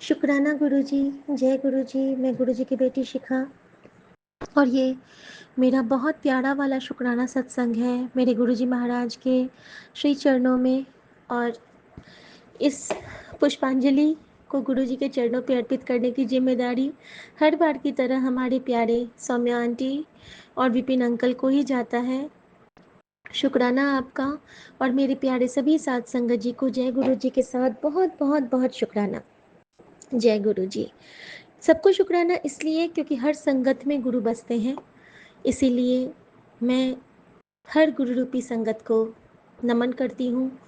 शुक्राना गुरुजी। जय गुरुजी। मैं गुरुजी की बेटी शिखा और ये मेरा बहुत प्यारा वाला शुक्राना सत्संग है मेरे गुरुजी महाराज के श्री चरणों में। और इस पुष्पांजलि को गुरुजी के चरणों पे अर्पित करने की जिम्मेदारी हर बार की तरह हमारे प्यारे सौम्या आंटी और विपिन अंकल को ही जाता है। शुक्राना आपका और मेरे प्यारे सभी साथ संगत जी को जय गुरुजी के साथ बहुत बहुत बहुत शुक्राना। जय गुरुजी। सबको शुक्राना इसलिए क्योंकि हर संगत में गुरु बसते हैं, इसीलिए मैं हर गुरु रूपी संगत को नमन करती हूँ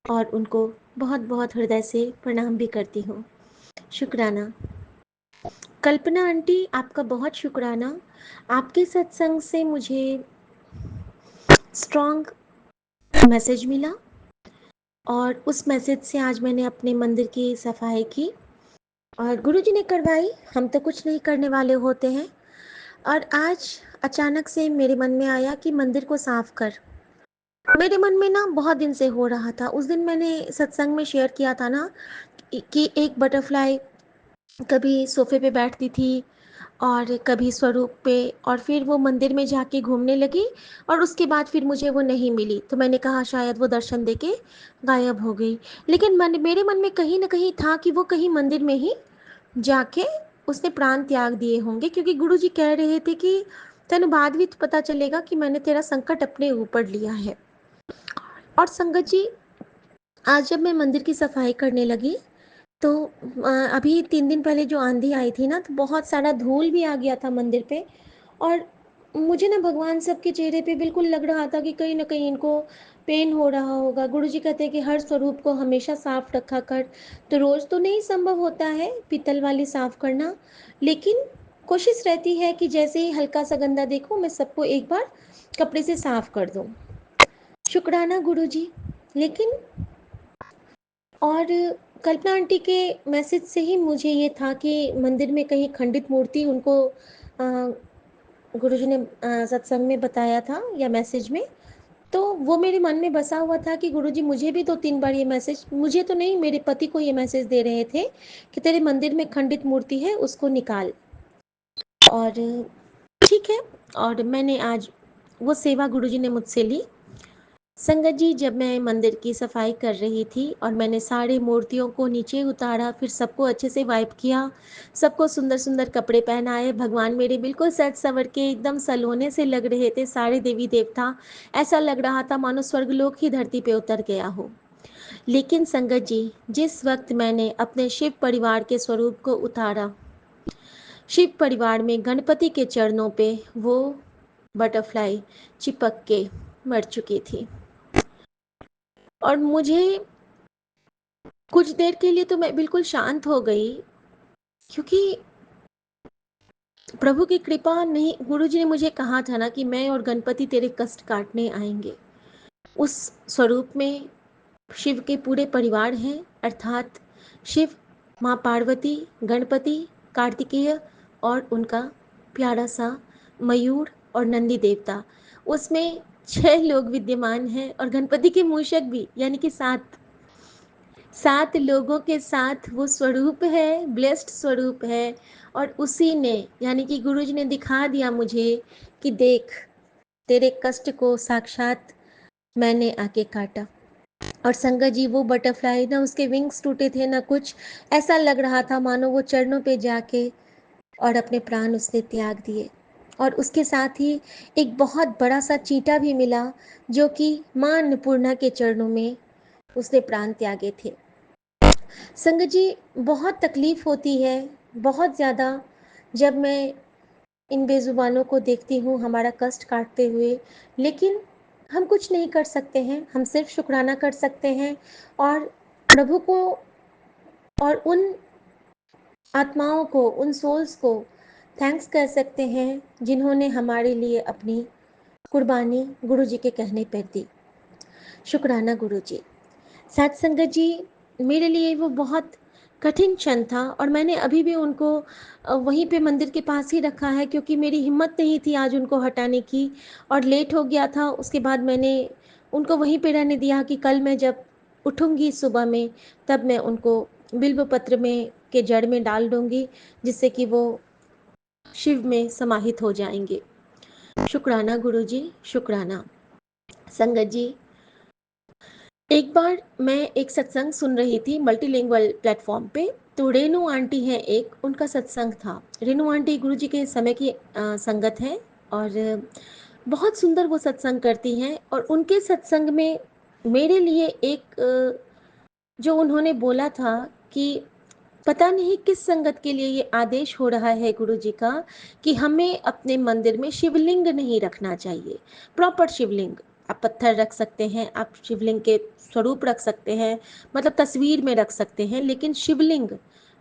और उनको बहुत बहुत हृदय से प्रणाम भी करती हूँ। शुक्राना। कल्पना आंटी, आपका बहुत शुक्राना। आपके सत्संग से मुझे स्ट्रॉन्ग मैसेज मिला और उस मैसेज से आज मैंने अपने मंदिर की सफाई की और गुरुजी ने करवाई। हम तो कुछ नहीं करने वाले होते हैं। और आज अचानक से मेरे मन में आया कि मंदिर को साफ कर। मेरे मन में ना बहुत दिन से हो रहा था। उस दिन मैंने सत्संग में शेयर किया था ना कि एक बटरफ्लाई कभी सोफे पे बैठती थी और कभी स्वरूप पे, और फिर वो मंदिर में जाके घूमने लगी और उसके बाद फिर मुझे वो नहीं मिली। तो मैंने कहा शायद वो दर्शन देके गायब हो गई। लेकिन मेरे मन में कहीं ना कहीं था कि वो कहीं मंदिर में ही जाके उसने प्राण त्याग दिए होंगे, क्योंकि गुरुजी कह रहे थे कि तेन बाद भी पता चलेगा कि मैंने तेरा संकट अपने ऊपर लिया है। और संगत जी, आज जब मैं मंदिर की सफाई करने लगी तो अभी 3 दिन पहले जो आंधी आई थी ना, तो बहुत सारा धूल भी आ गया था मंदिर पे। और मुझे ना भगवान सबके चेहरे पे बिल्कुल लग रहा था कि कहीं ना कहीं इनको पेन हो रहा होगा। गुरुजी कहते हैं कि हर स्वरूप को हमेशा साफ रखा कर। तो रोज़ तो नहीं संभव होता है पीतल वाली साफ करना, लेकिन कोशिश रहती है कि जैसे ही हल्का सा गंदा देखो मैं सबको एक बार कपड़े से साफ कर दूँ। शुक्राना गुरुजी। लेकिन और कल्पना आंटी के मैसेज से ही मुझे ये था कि मंदिर में कहीं खंडित मूर्ति उनको गुरुजी ने सत्संग में बताया था या मैसेज में। तो वो मेरे मन में बसा हुआ था कि गुरुजी मुझे भी 2-3 बार ये मैसेज, मुझे तो नहीं मेरे पति को ये मैसेज दे रहे थे कि तेरे मंदिर में खंडित मूर्ति है उसको निकाल। और ठीक है, और मैंने आज वो सेवा गुरुजी ने मुझसे ली। संगत जी, जब मैं मंदिर की सफाई कर रही थी और मैंने सारे मूर्तियों को नीचे उतारा, फिर सबको अच्छे से वाइप किया, सबको सुंदर सुंदर कपड़े पहनाए, भगवान मेरे बिल्कुल सज संवर के एकदम सलोने से लग रहे थे। सारे देवी देवता, ऐसा लग रहा था मानो स्वर्गलोक ही धरती पे उतर गया हो। लेकिन संगत जी, जिस वक्त मैंने अपने शिव परिवार के स्वरूप को उतारा, शिव परिवार में गणपति के चरणों पे वो बटरफ्लाई चिपक के मर चुकी थी। और मुझे कुछ देर के लिए तो मैं बिल्कुल शांत हो गई, क्योंकि प्रभु की कृपा नहीं। गुरुजी ने मुझे कहा था ना कि मैं और गणपति तेरे कष्ट काटने आएंगे। उस स्वरूप में शिव के पूरे परिवार हैं, अर्थात शिव, माँ पार्वती, गणपति, कार्तिकेय और उनका प्यारा सा मयूर और नंदी देवता। उसमें 6 लोग विद्यमान हैं और गणपति के मूषक भी, यानी कि 7 लोगों के साथ वो स्वरूप है, ब्लेस्ड स्वरूप है। और उसी ने, यानी कि गुरुजी ने दिखा दिया मुझे कि देख, तेरे कष्ट को साक्षात मैंने आके काटा। और संगत जी, वो बटरफ्लाई ना, उसके विंग्स टूटे थे ना कुछ, ऐसा लग रहा था मानो वो चरणों पे जाके और अपने प्राण उसने त्याग दिए। और उसके साथ ही एक बहुत बड़ा सा चींटा भी मिला, जो कि माँ अन्नपूर्णा के चरणों में उसने प्राण त्यागे थे। संगत जी, बहुत तकलीफ होती है, बहुत ज़्यादा, जब मैं इन बेजुबानों को देखती हूँ हमारा कष्ट काटते हुए। लेकिन हम कुछ नहीं कर सकते हैं, हम सिर्फ शुक्राना कर सकते हैं और प्रभु को और उन आत्माओं को, उन सोल्स को थैंक्स कर सकते हैं जिन्होंने हमारे लिए अपनी कुर्बानी गुरुजी के कहने पर दी। शुक्राना गुरुजी। साथ संगत जी, मेरे लिए वो बहुत कठिन क्षण था और मैंने अभी भी उनको वहीं पे मंदिर के पास ही रखा है, क्योंकि मेरी हिम्मत नहीं थी आज उनको हटाने की और लेट हो गया था। उसके बाद मैंने उनको वहीं पे रहने दिया कि कल मैं जब उठूँगी सुबह में, तब मैं उनको बिल्व पत्र में के जड़ में डाल दूंगी, जिससे कि वो शिव में समाहित हो जाएंगे। शुक्राना गुरुजी, शुक्राना। संगत जी, एक बार मैं एक सत्संग सुन रही थी मल्टीलिंगुअल प्लेटफॉर्म पे। तो रेनू आंटी हैं एक, उनका सत्संग था। रेनू आंटी गुरुजी के समय की संगत है और बहुत सुंदर वो सत्संग करती हैं। और उनके सत्संग में मेरे लिए एक जो उन्होंने बोला था कि पता नहीं किस संगत के लिए ये आदेश हो रहा है गुरुजी का कि हमें अपने मंदिर में शिवलिंग नहीं रखना चाहिए। प्रॉपर शिवलिंग, आप पत्थर रख सकते हैं, आप शिवलिंग के स्वरूप रख सकते हैं, मतलब तस्वीर में रख सकते हैं, लेकिन शिवलिंग,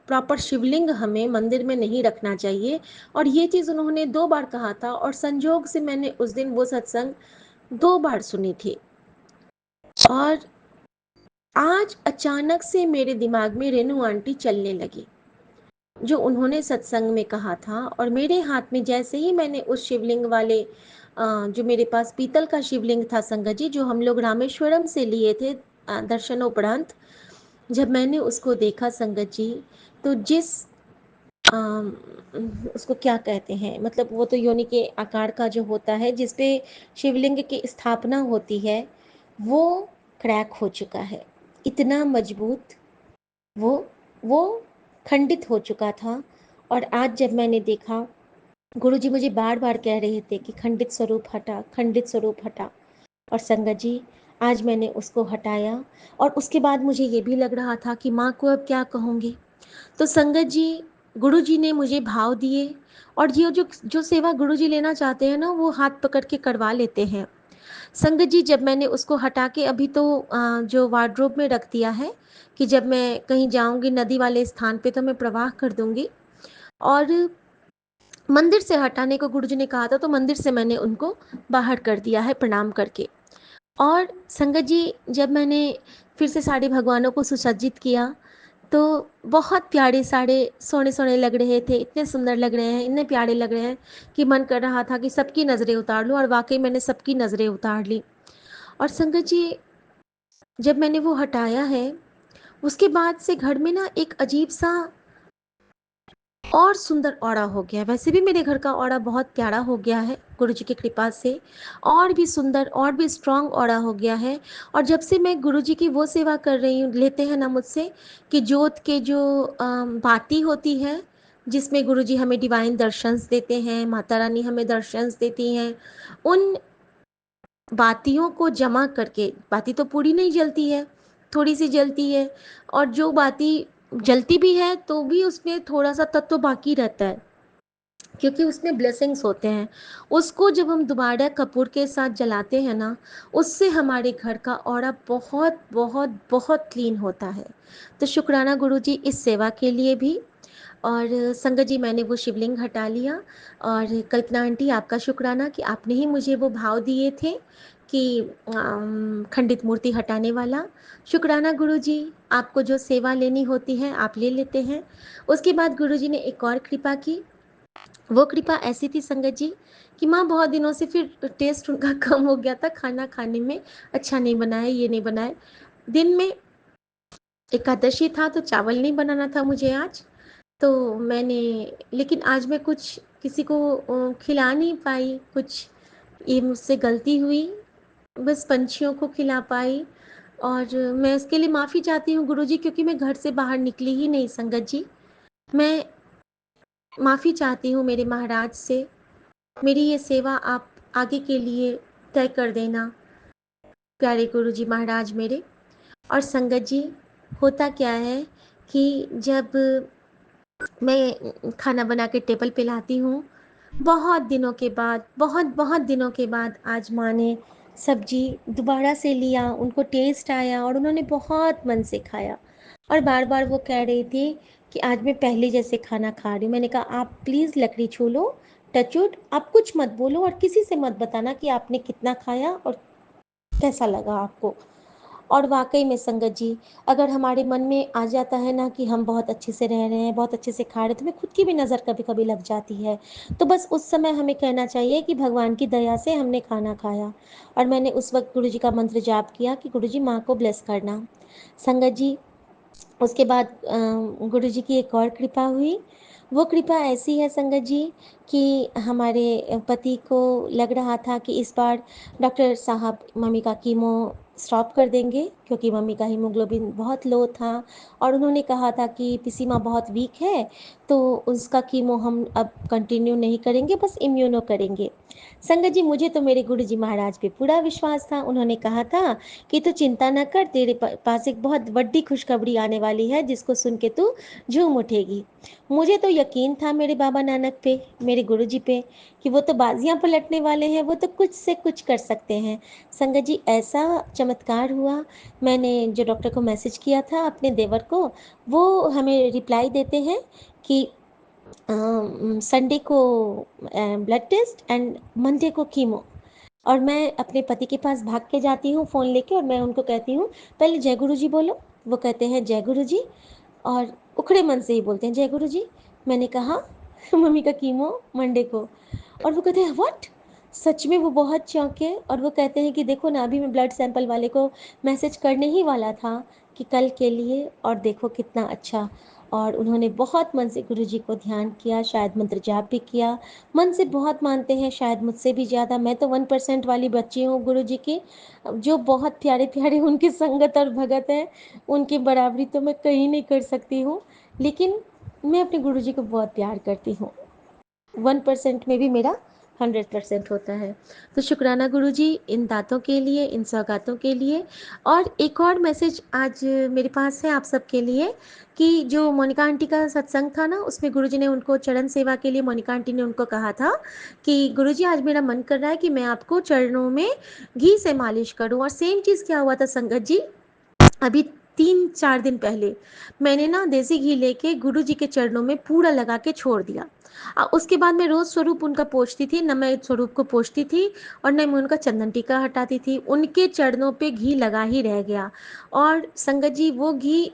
प्रॉपर शिवलिंग हमें मंदिर में नहीं रखना चाहिए। और ये चीज़ उन्होंने 2 बार कहा था और संजोग से मैंने उस दिन वो सत्संग 2 बार सुनी थी। और आज अचानक से मेरे दिमाग में रेनू आंटी चलने लगी, जो उन्होंने सत्संग में कहा था। और मेरे हाथ में जैसे ही मैंने उस शिवलिंग वाले जो मेरे पास पीतल का शिवलिंग था संगत जी, जो हम लोग रामेश्वरम से लिए थे दर्शनोपरांत, जब मैंने उसको देखा संगत जी, तो जिस अम, उसको क्या कहते हैं, मतलब वो तो योनि के आकार का जो होता है जिसपे शिवलिंग की स्थापना होती है, वो क्रैक हो चुका है। इतना मजबूत वो वो खंडित हो चुका था। और आज जब मैंने देखा, गुरुजी मुझे बार बार कह रहे थे कि खंडित स्वरूप हटा, खंडित स्वरूप हटा। और संगत जी, आज मैंने उसको हटाया। और उसके बाद मुझे ये भी लग रहा था कि माँ को अब क्या कहूँगी। तो संगत जी, गुरुजी ने मुझे भाव दिए। और ये जो जो सेवा गुरुजी लेना चाहते हैं ना, वो हाथ पकड़ के करवा लेते हैं। संगत जी, जब मैंने उसको हटा के अभी तो जो वार्डरोब में रख दिया है कि जब मैं कहीं जाऊंगी नदी वाले स्थान पे तो मैं प्रवाह कर दूंगी। और मंदिर से हटाने को गुरुजी ने कहा था, तो मंदिर से मैंने उनको बाहर कर दिया है प्रणाम करके। और संगत जी, जब मैंने फिर से सारे भगवानों को सुसज्जित किया, तो बहुत प्यारे साड़े सोने सोने लग रहे थे, इतने सुंदर लग रहे हैं, इतने प्यारे लग रहे हैं कि मन कर रहा था कि सबकी नज़रें उतार लूं। और वाकई मैंने सबकी नज़रें उतार ली। और संगत जी, जब मैंने वो हटाया है, उसके बाद से घर में ना एक अजीब सा और सुंदर ऑरा हो गया। वैसे भी मेरे घर का ऑरा बहुत प्यारा हो गया है गुरुजी की कृपा से, और भी सुंदर और भी स्ट्रांग ऑरा हो गया है। और जब से मैं गुरुजी की वो सेवा कर रही हूँ, लेते हैं ना मुझसे कि जोत के जो बाती होती है, जिसमें गुरुजी हमें डिवाइन दर्शंस देते हैं, माता रानी हमें दर्शंस देती हैं, उन बातियों को जमा करके, बाती तो पूरी नहीं जलती है, थोड़ी सी जलती है। और जो बाती जलती भी है तो भी उसमें थोड़ा सा तत्व बाकी रहता है, क्योंकि उसमें ब्लेसिंग्स होते हैं। उसको जब हम दोबारा कपूर के साथ जलाते हैं ना, उससे हमारे घर का ऑरा बहुत बहुत बहुत क्लीन होता है। तो शुक्राना गुरुजी इस सेवा के लिए भी। और संगत जी, मैंने वो शिवलिंग हटा लिया। और कल्पना आंटी, आपका शुक्राना कि आपने ही मुझे वो भाव दिए थे कि खंडित मूर्ति हटाने वाला। शुक्राना गुरुजी, आपको जो सेवा लेनी होती है आप ले लेते हैं। उसके बाद गुरुजी ने एक और कृपा की। वो कृपा ऐसी थी संगत जी कि माँ बहुत दिनों से फिर टेस्ट उनका कम हो गया था खाना खाने में, अच्छा नहीं बनाए, ये नहीं बनाए। दिन में एकादशी था तो चावल नहीं बनाना था मुझे आज, तो मैंने, लेकिन आज मैं कुछ किसी को खिला नहीं पाई कुछ, ये मुझसे गलती हुई। बस पंछियों को खिला पाई। और मैं इसके लिए माफ़ी चाहती हूँ गुरुजी, क्योंकि मैं घर से बाहर निकली ही नहीं संगत जी। मैं माफ़ी चाहती हूँ मेरे महाराज से। मेरी ये सेवा आप आगे के लिए तय कर देना प्यारे गुरुजी महाराज मेरे। और संगत जी, होता क्या है कि जब मैं खाना बना के टेबल पे लाती हूँ, बहुत दिनों के बाद, बहुत बहुत दिनों के बाद आज माँ ने सब्जी दोबारा से लिया, उनको टेस्ट आया और उन्होंने बहुत मन से खाया। और बार बार वो कह रही थी कि आज मैं पहले जैसे खाना खा रही हूँ। मैंने कहा आप प्लीज़ लकड़ी छू लो, टचवुड, आप कुछ मत बोलो और किसी से मत बताना कि आपने कितना खाया और कैसा लगा आपको। और वाकई में संगत जी, अगर हमारे मन में आ जाता है ना कि हम बहुत अच्छे से रह रहे हैं, बहुत अच्छे से खा रहे हैं, तो हमें खुद की भी नज़र कभी कभी लग जाती है। तो बस उस समय हमें कहना चाहिए कि भगवान की दया से हमने खाना खाया। और मैंने उस वक्त गुरु जी का मंत्र जाप किया कि गुरु जी माँ को ब्लेस करना। संगत जी, उसके बाद गुरु जी की एक और कृपा हुई। वो कृपा ऐसी है संगत जी कि हमारे पति को लग रहा था कि इस बार डॉक्टर साहब मम्मी का कीमो स्टॉप कर देंगे, क्योंकि मम्मी का हीमोग्लोबिन बहुत लो था और उन्होंने कहा था कि पिसी माँ बहुत वीक है, तो उसका कीमो हम अब कंटिन्यू नहीं करेंगे, बस इम्यूनो करेंगे। संगत जी, मुझे तो मेरे गुरु जी महाराज पे पूरा विश्वास था। उन्होंने कहा था कि तू चिंता न कर, तेरे पास एक बहुत बड़ी खुशखबरी आने वाली है जिसको सुन के तू झूम उठेगी। मुझे तो यकीन था मेरे बाबा नानक पे, मेरे गुरु जी पे, कि वो तो बाजियां पलटने वाले हैं, वो तो कुछ से कुछ कर सकते हैं। संगत जी, ऐसा चमत्कार हुआ। मैंने जो डॉक्टर को मैसेज किया था अपने देवर को, वो हमें रिप्लाई देते हैं कि संडे को ब्लड टेस्ट एंड मंडे को कीमो। और मैं अपने पति के पास भाग के जाती हूँ फ़ोन लेके, और मैं उनको कहती हूँ पहले जय गुरु जी बोलो। वो कहते हैं जय गुरु जी, और उखड़े मन से ही बोलते हैं जय गुरु जी। मैंने कहा मम्मी का कीमो मंडे को। और वो कहते हैं व्हाट, सच में वो बहुत चौंके, और वो कहते हैं कि देखो ना, अभी मैं ब्लड सैंपल वाले को मैसेज करने ही वाला था कि कल के लिए, और देखो कितना अच्छा। और उन्होंने बहुत मन से गुरु जी को ध्यान किया, शायद मंत्र जाप भी किया। मन से बहुत मानते हैं, शायद मुझसे भी ज़्यादा। मैं तो 1% वाली बच्ची हूँ गुरु जी की, जो बहुत प्यारे प्यारे उनकी संगत और भगत है, उनकी बराबरी तो मैं कहीं नहीं कर सकती हूँ। लेकिन मैं अपने गुरु जी को बहुत प्यार करती हूँ। 1% में भी मेरा 100% होता है। तो शुक्राना गुरु जी इन दातों के लिए, इन सौगातों के लिए। और एक और मैसेज आज मेरे पास है आप सबके लिए, कि जो मोनिका आंटी का सत्संग था ना, उसमें गुरु जी ने उनको चरण सेवा के लिए, मोनिका आंटी ने उनको कहा था कि गुरु जी आज मेरा मन कर रहा है कि मैं आपको चरणों में घी से मालिश करूं। और सेम चीज़ क्या हुआ था संगत जी, अभी 3-4 दिन पहले मैंने ना देसी घी लेके गुरु जी के चरणों में पूरा लगा के छोड़ दिया। उसके बाद मैं रोज़ स्वरूप उनका पोंछती थी, न मैं स्वरूप को पोंछती थी और न मैं उनका चंदन टीका हटाती थी। उनके चरणों पे घी लगा ही रह गया। और संगत जी, वो घी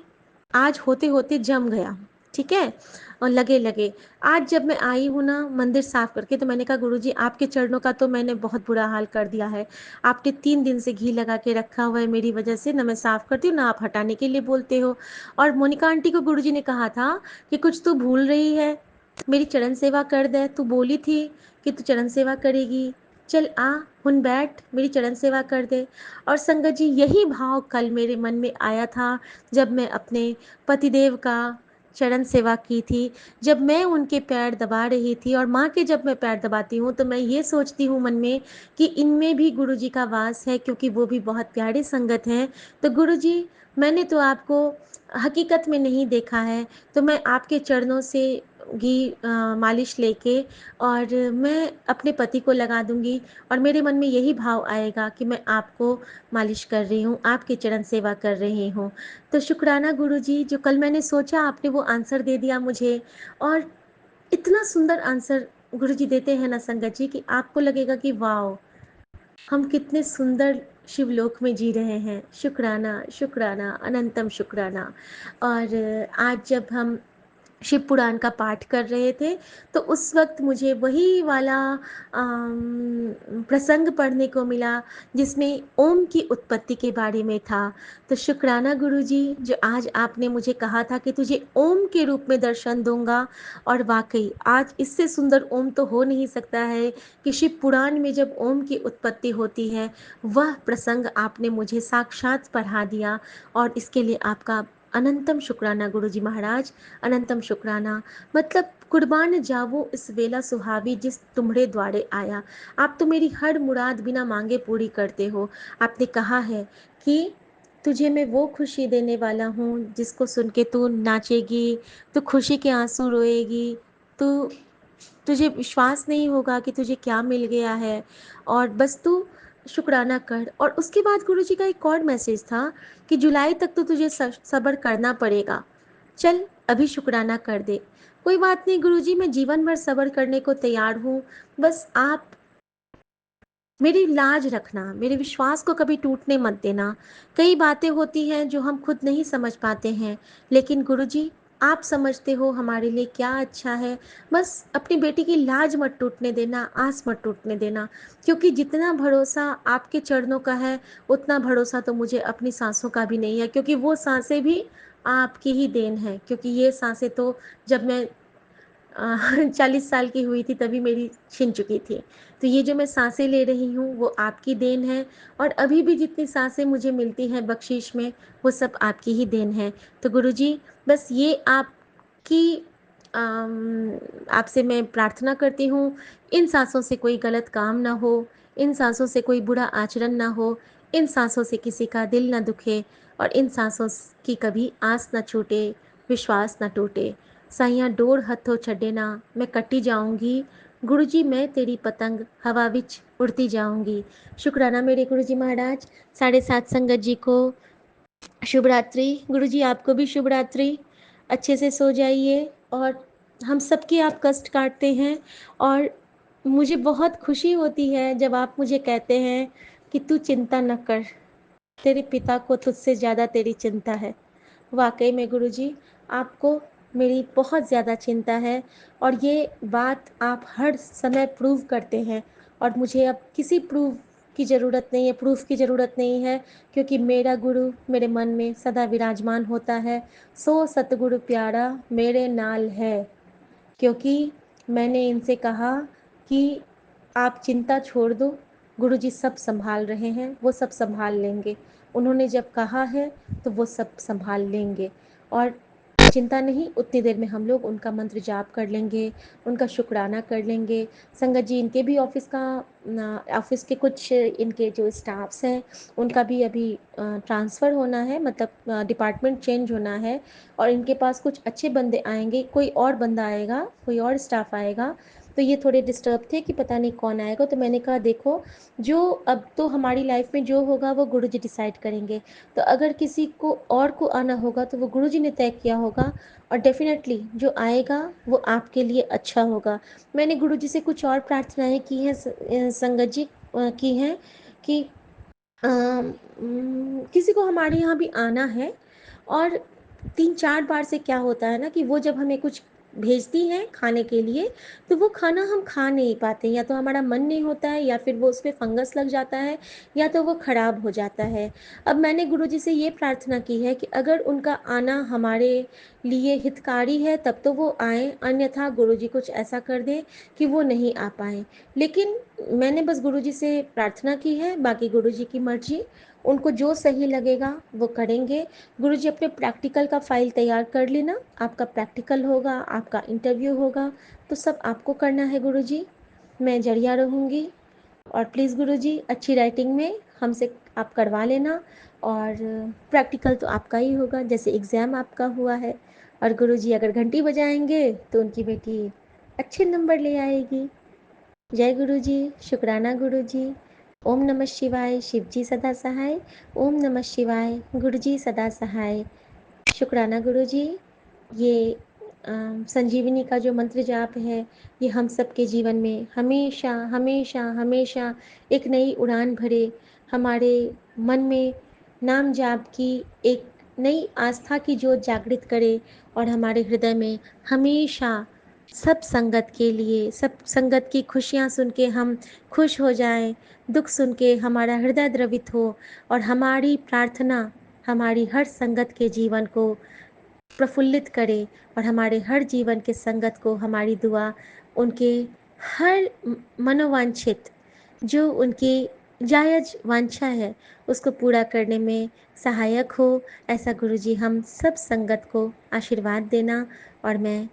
आज होते होते जम गया, ठीक है, और लगे लगे। आज जब मैं आई हूँ ना मंदिर साफ करके, तो मैंने कहा गुरु जी आपके चरणों का तो मैंने बहुत बुरा हाल कर दिया है। आपने 3 दिन से घी लगा के रखा हुआ है मेरी वजह से, ना मैं साफ करती हूँ ना आप हटाने के लिए बोलते हो। और मोनिका आंटी को गुरु जी ने कहा था कि कुछ तू भूल रही है, मेरी चरण सेवा कर दे। तू बोली थी कि तू चरण सेवा करेगी, चल आ, हुन बैठ, मेरी चरण सेवा कर दे। और संगत जी, यही भाव कल मेरे मन में आया था जब मैं अपने पतिदेव का चरण सेवा की थी, जब मैं उनके पैर दबा रही थी। और माँ के जब मैं पैर दबाती हूँ तो मैं ये सोचती हूँ मन में कि इनमें भी गुरु जी का वास है, क्योंकि वो भी बहुत प्यारे संगत हैं। तो गुरु जी, मैंने तो आपको हकीकत में नहीं देखा है, तो मैं आपके चरणों से घी मालिश लेके और मैं अपने पति को लगा दूंगी। और मेरे मन में यही भाव आएगा कि मैं आपको मालिश कर रही हूँ, आपकी चरण सेवा कर रही हूँ। तो शुक्राना गुरु जी, जो कल मैंने सोचा आपने वो आंसर दे दिया मुझे। और इतना सुंदर आंसर गुरु जी देते हैं ना संगत जी, कि आपको लगेगा कि वाह, हम कितने सुंदर शिवलोक में जी रहे हैं। शुक्राना, शुक्राना, अनंतम शुक्राना। और आज जब हम शिव पुराण का पाठ कर रहे थे, तो उस वक्त मुझे वही वाला प्रसंग पढ़ने को मिला जिसमें ओम की उत्पत्ति के बारे में था। तो शुक्राना गुरु जी, जो आज आपने मुझे कहा था कि तुझे ओम के रूप में दर्शन दूंगा। और वाकई आज इससे सुंदर ओम तो हो नहीं सकता है कि शिव पुराण में जब ओम की उत्पत्ति होती है, वह प्रसंग आपने मुझे साक्षात पढ़ा दिया। और इसके लिए आपका अनंतम शुक्राना गुरु जी महाराज, अनंतम शुक्राना। मतलब कुर्बान जावो इस वेला सुहावी जिस तुम्हारे द्वारे आया। आप तो मेरी हर मुराद बिना मांगे पूरी करते हो। आपने कहा है कि तुझे मैं वो खुशी देने वाला हूँ जिसको सुन के तू नाचेगी, तू खुशी के आंसू रोएगी, तू तुझे विश्वास नहीं होगा कि तुझे क्या मिल गया है, और बस तू शुक्राना कर। और उसके बाद गुरु जी का एक और मैसेज था कि जुलाई तक तो तुझे सब्र करना पड़ेगा, चल अभी शुक्राना कर दे। कोई बात नहीं गुरु जी, मैं जीवन भर सब्र करने को तैयार हूँ, बस आप मेरी लाज रखना, मेरे विश्वास को कभी टूटने मत देना। कई बातें होती हैं जो हम खुद नहीं समझ पाते हैं, लेकिन गुरुजी आप समझते हो हमारे लिए क्या अच्छा है। बस अपनी बेटी की लाज मत टूटने देना, आस मत टूटने देना, क्योंकि जितना भरोसा आपके चरणों का है, उतना भरोसा तो मुझे अपनी सांसों का भी नहीं है, क्योंकि वो सांसें भी आपकी ही देन है, क्योंकि ये सांसें तो जब मैं 40 साल की हुई थी तभी मेरी छिन चुकी थी। तो ये जो मैं सांसें ले रही हूँ वो आपकी देन है, और अभी भी जितनी सांसें मुझे मिलती हैं बख्शीश में, वो सब आपकी ही देन है। तो गुरुजी, बस ये आपकी आपसे मैं प्रार्थना करती हूँ, इन सांसों से कोई गलत काम ना हो, इन सांसों से कोई बुरा आचरण ना हो, इन सांसों से किसी का दिल ना दुखे, और इन सांसों की कभी आस ना छूटे, विश्वास ना टूटे। साइयां डोर हथों छड्डे ना, मैं कट्टी जाऊंगी। गुरु जी, मैं तेरी पतंग हवा विच उड़ती जाऊंगी। शुक्राना मेरे गुरु जी महाराज। 7:30 संगत जी को शुभ रात्रि। गुरु जी, आपको भी शुभ रात्रि। अच्छे से सो जाइए। और हम सबके आप कष्ट काटते हैं, और मुझे बहुत खुशी होती है जब आप मुझे कहते हैं कि तू चिंता न कर, तेरे पिता को तुझसे ज़्यादा तेरी चिंता है। वाकई में गुरुजी, आपको मेरी बहुत ज़्यादा चिंता है, और ये बात आप हर समय प्रूव करते हैं, और मुझे अब किसी प्रूफ की ज़रूरत नहीं है, क्योंकि मेरा गुरु मेरे मन में सदा विराजमान होता है। सो सतगुरु प्यारा मेरे नाल है, क्योंकि मैंने इनसे कहा कि आप चिंता छोड़ दो, गुरुजी सब संभाल रहे हैं, वो सब संभाल लेंगे। उन्होंने जब कहा है तो वो सब संभाल लेंगे, और चिंता नहीं, उतनी देर में हम लोग उनका मंत्र जाप कर लेंगे, उनका शुक्राना कर लेंगे। संगत जी, इनके भी ऑफिस के कुछ इनके जो स्टाफ्स हैं उनका भी अभी ट्रांसफ़र होना है, मतलब डिपार्टमेंट चेंज होना है, और इनके पास कुछ अच्छे बंदे आएंगे, कोई और बंदा आएगा, कोई और स्टाफ आएगा। तो ये थोड़े डिस्टर्ब थे कि पता नहीं कौन आएगा। तो मैंने कहा देखो, जो अब तो हमारी लाइफ में जो होगा वो गुरुजी डिसाइड करेंगे। तो अगर किसी को और को आना होगा तो वो गुरुजी ने तय किया होगा, और डेफिनेटली जो आएगा वो आपके लिए अच्छा होगा। मैंने गुरुजी से कुछ और प्रार्थनाएं की हैं, संगत जी, की हैं कि किसी को हमारे यहाँ भी आना है, और 3-4 बार से क्या होता है ना कि वो जब हमें कुछ भेजती हैं खाने के लिए, तो वो खाना हम खा नहीं पाते, या तो हमारा मन नहीं होता है, या फिर वो उसमें फंगस लग जाता है, या तो वो ख़राब हो जाता है। अब मैंने गुरुजी से ये प्रार्थना की है कि अगर उनका आना हमारे लिए हितकारी है तब तो वो आएँ, अन्यथा गुरुजी कुछ ऐसा कर दें कि वो नहीं आ पाएँ। लेकिन मैंने बस गुरुजी से प्रार्थना की है, बाकी गुरुजी की मर्जी, उनको जो सही लगेगा वो करेंगे। गुरुजी, अपने प्रैक्टिकल का फाइल तैयार कर लेना, आपका प्रैक्टिकल होगा, आपका इंटरव्यू होगा, तो सब आपको करना है गुरुजी, मैं जरिया रहूँगी। और प्लीज़ गुरुजी, अच्छी राइटिंग में हमसे आप करवा लेना, और प्रैक्टिकल तो आपका ही होगा, जैसे एग्ज़ाम आपका हुआ है। और गुरुजी अगर घंटी बजाएंगे तो उनकी बेटी अच्छे नंबर ले आएगी। जय गुरु जी। शुक्राना गुरु जी। ओम नमः शिवाय। शिव जी सदा सहाय। ओम नमः शिवाय। गुरु जी सदा सहाय। शुक्राना गुरु जी। ये संजीवनी का जो मंत्र जाप है, ये हम सबके जीवन में हमेशा हमेशा हमेशा एक नई उड़ान भरे, हमारे मन में नाम जाप की एक नई आस्था की ज्योत जागृत करे, और हमारे हृदय में हमेशा सब संगत के लिए, सब संगत की खुशियाँ सुन के हम खुश हो जाएं, दुख सुन के हमारा हृदय द्रवित हो, और हमारी प्रार्थना हमारी हर संगत के जीवन को प्रफुल्लित करे, और हमारे हर जीवन के संगत को हमारी दुआ उनके हर मनोवांछित, जो उनकी जायज़ वांछा है, उसको पूरा करने में सहायक हो। ऐसा गुरुजी हम सब संगत को आशीर्वाद देना। और मैं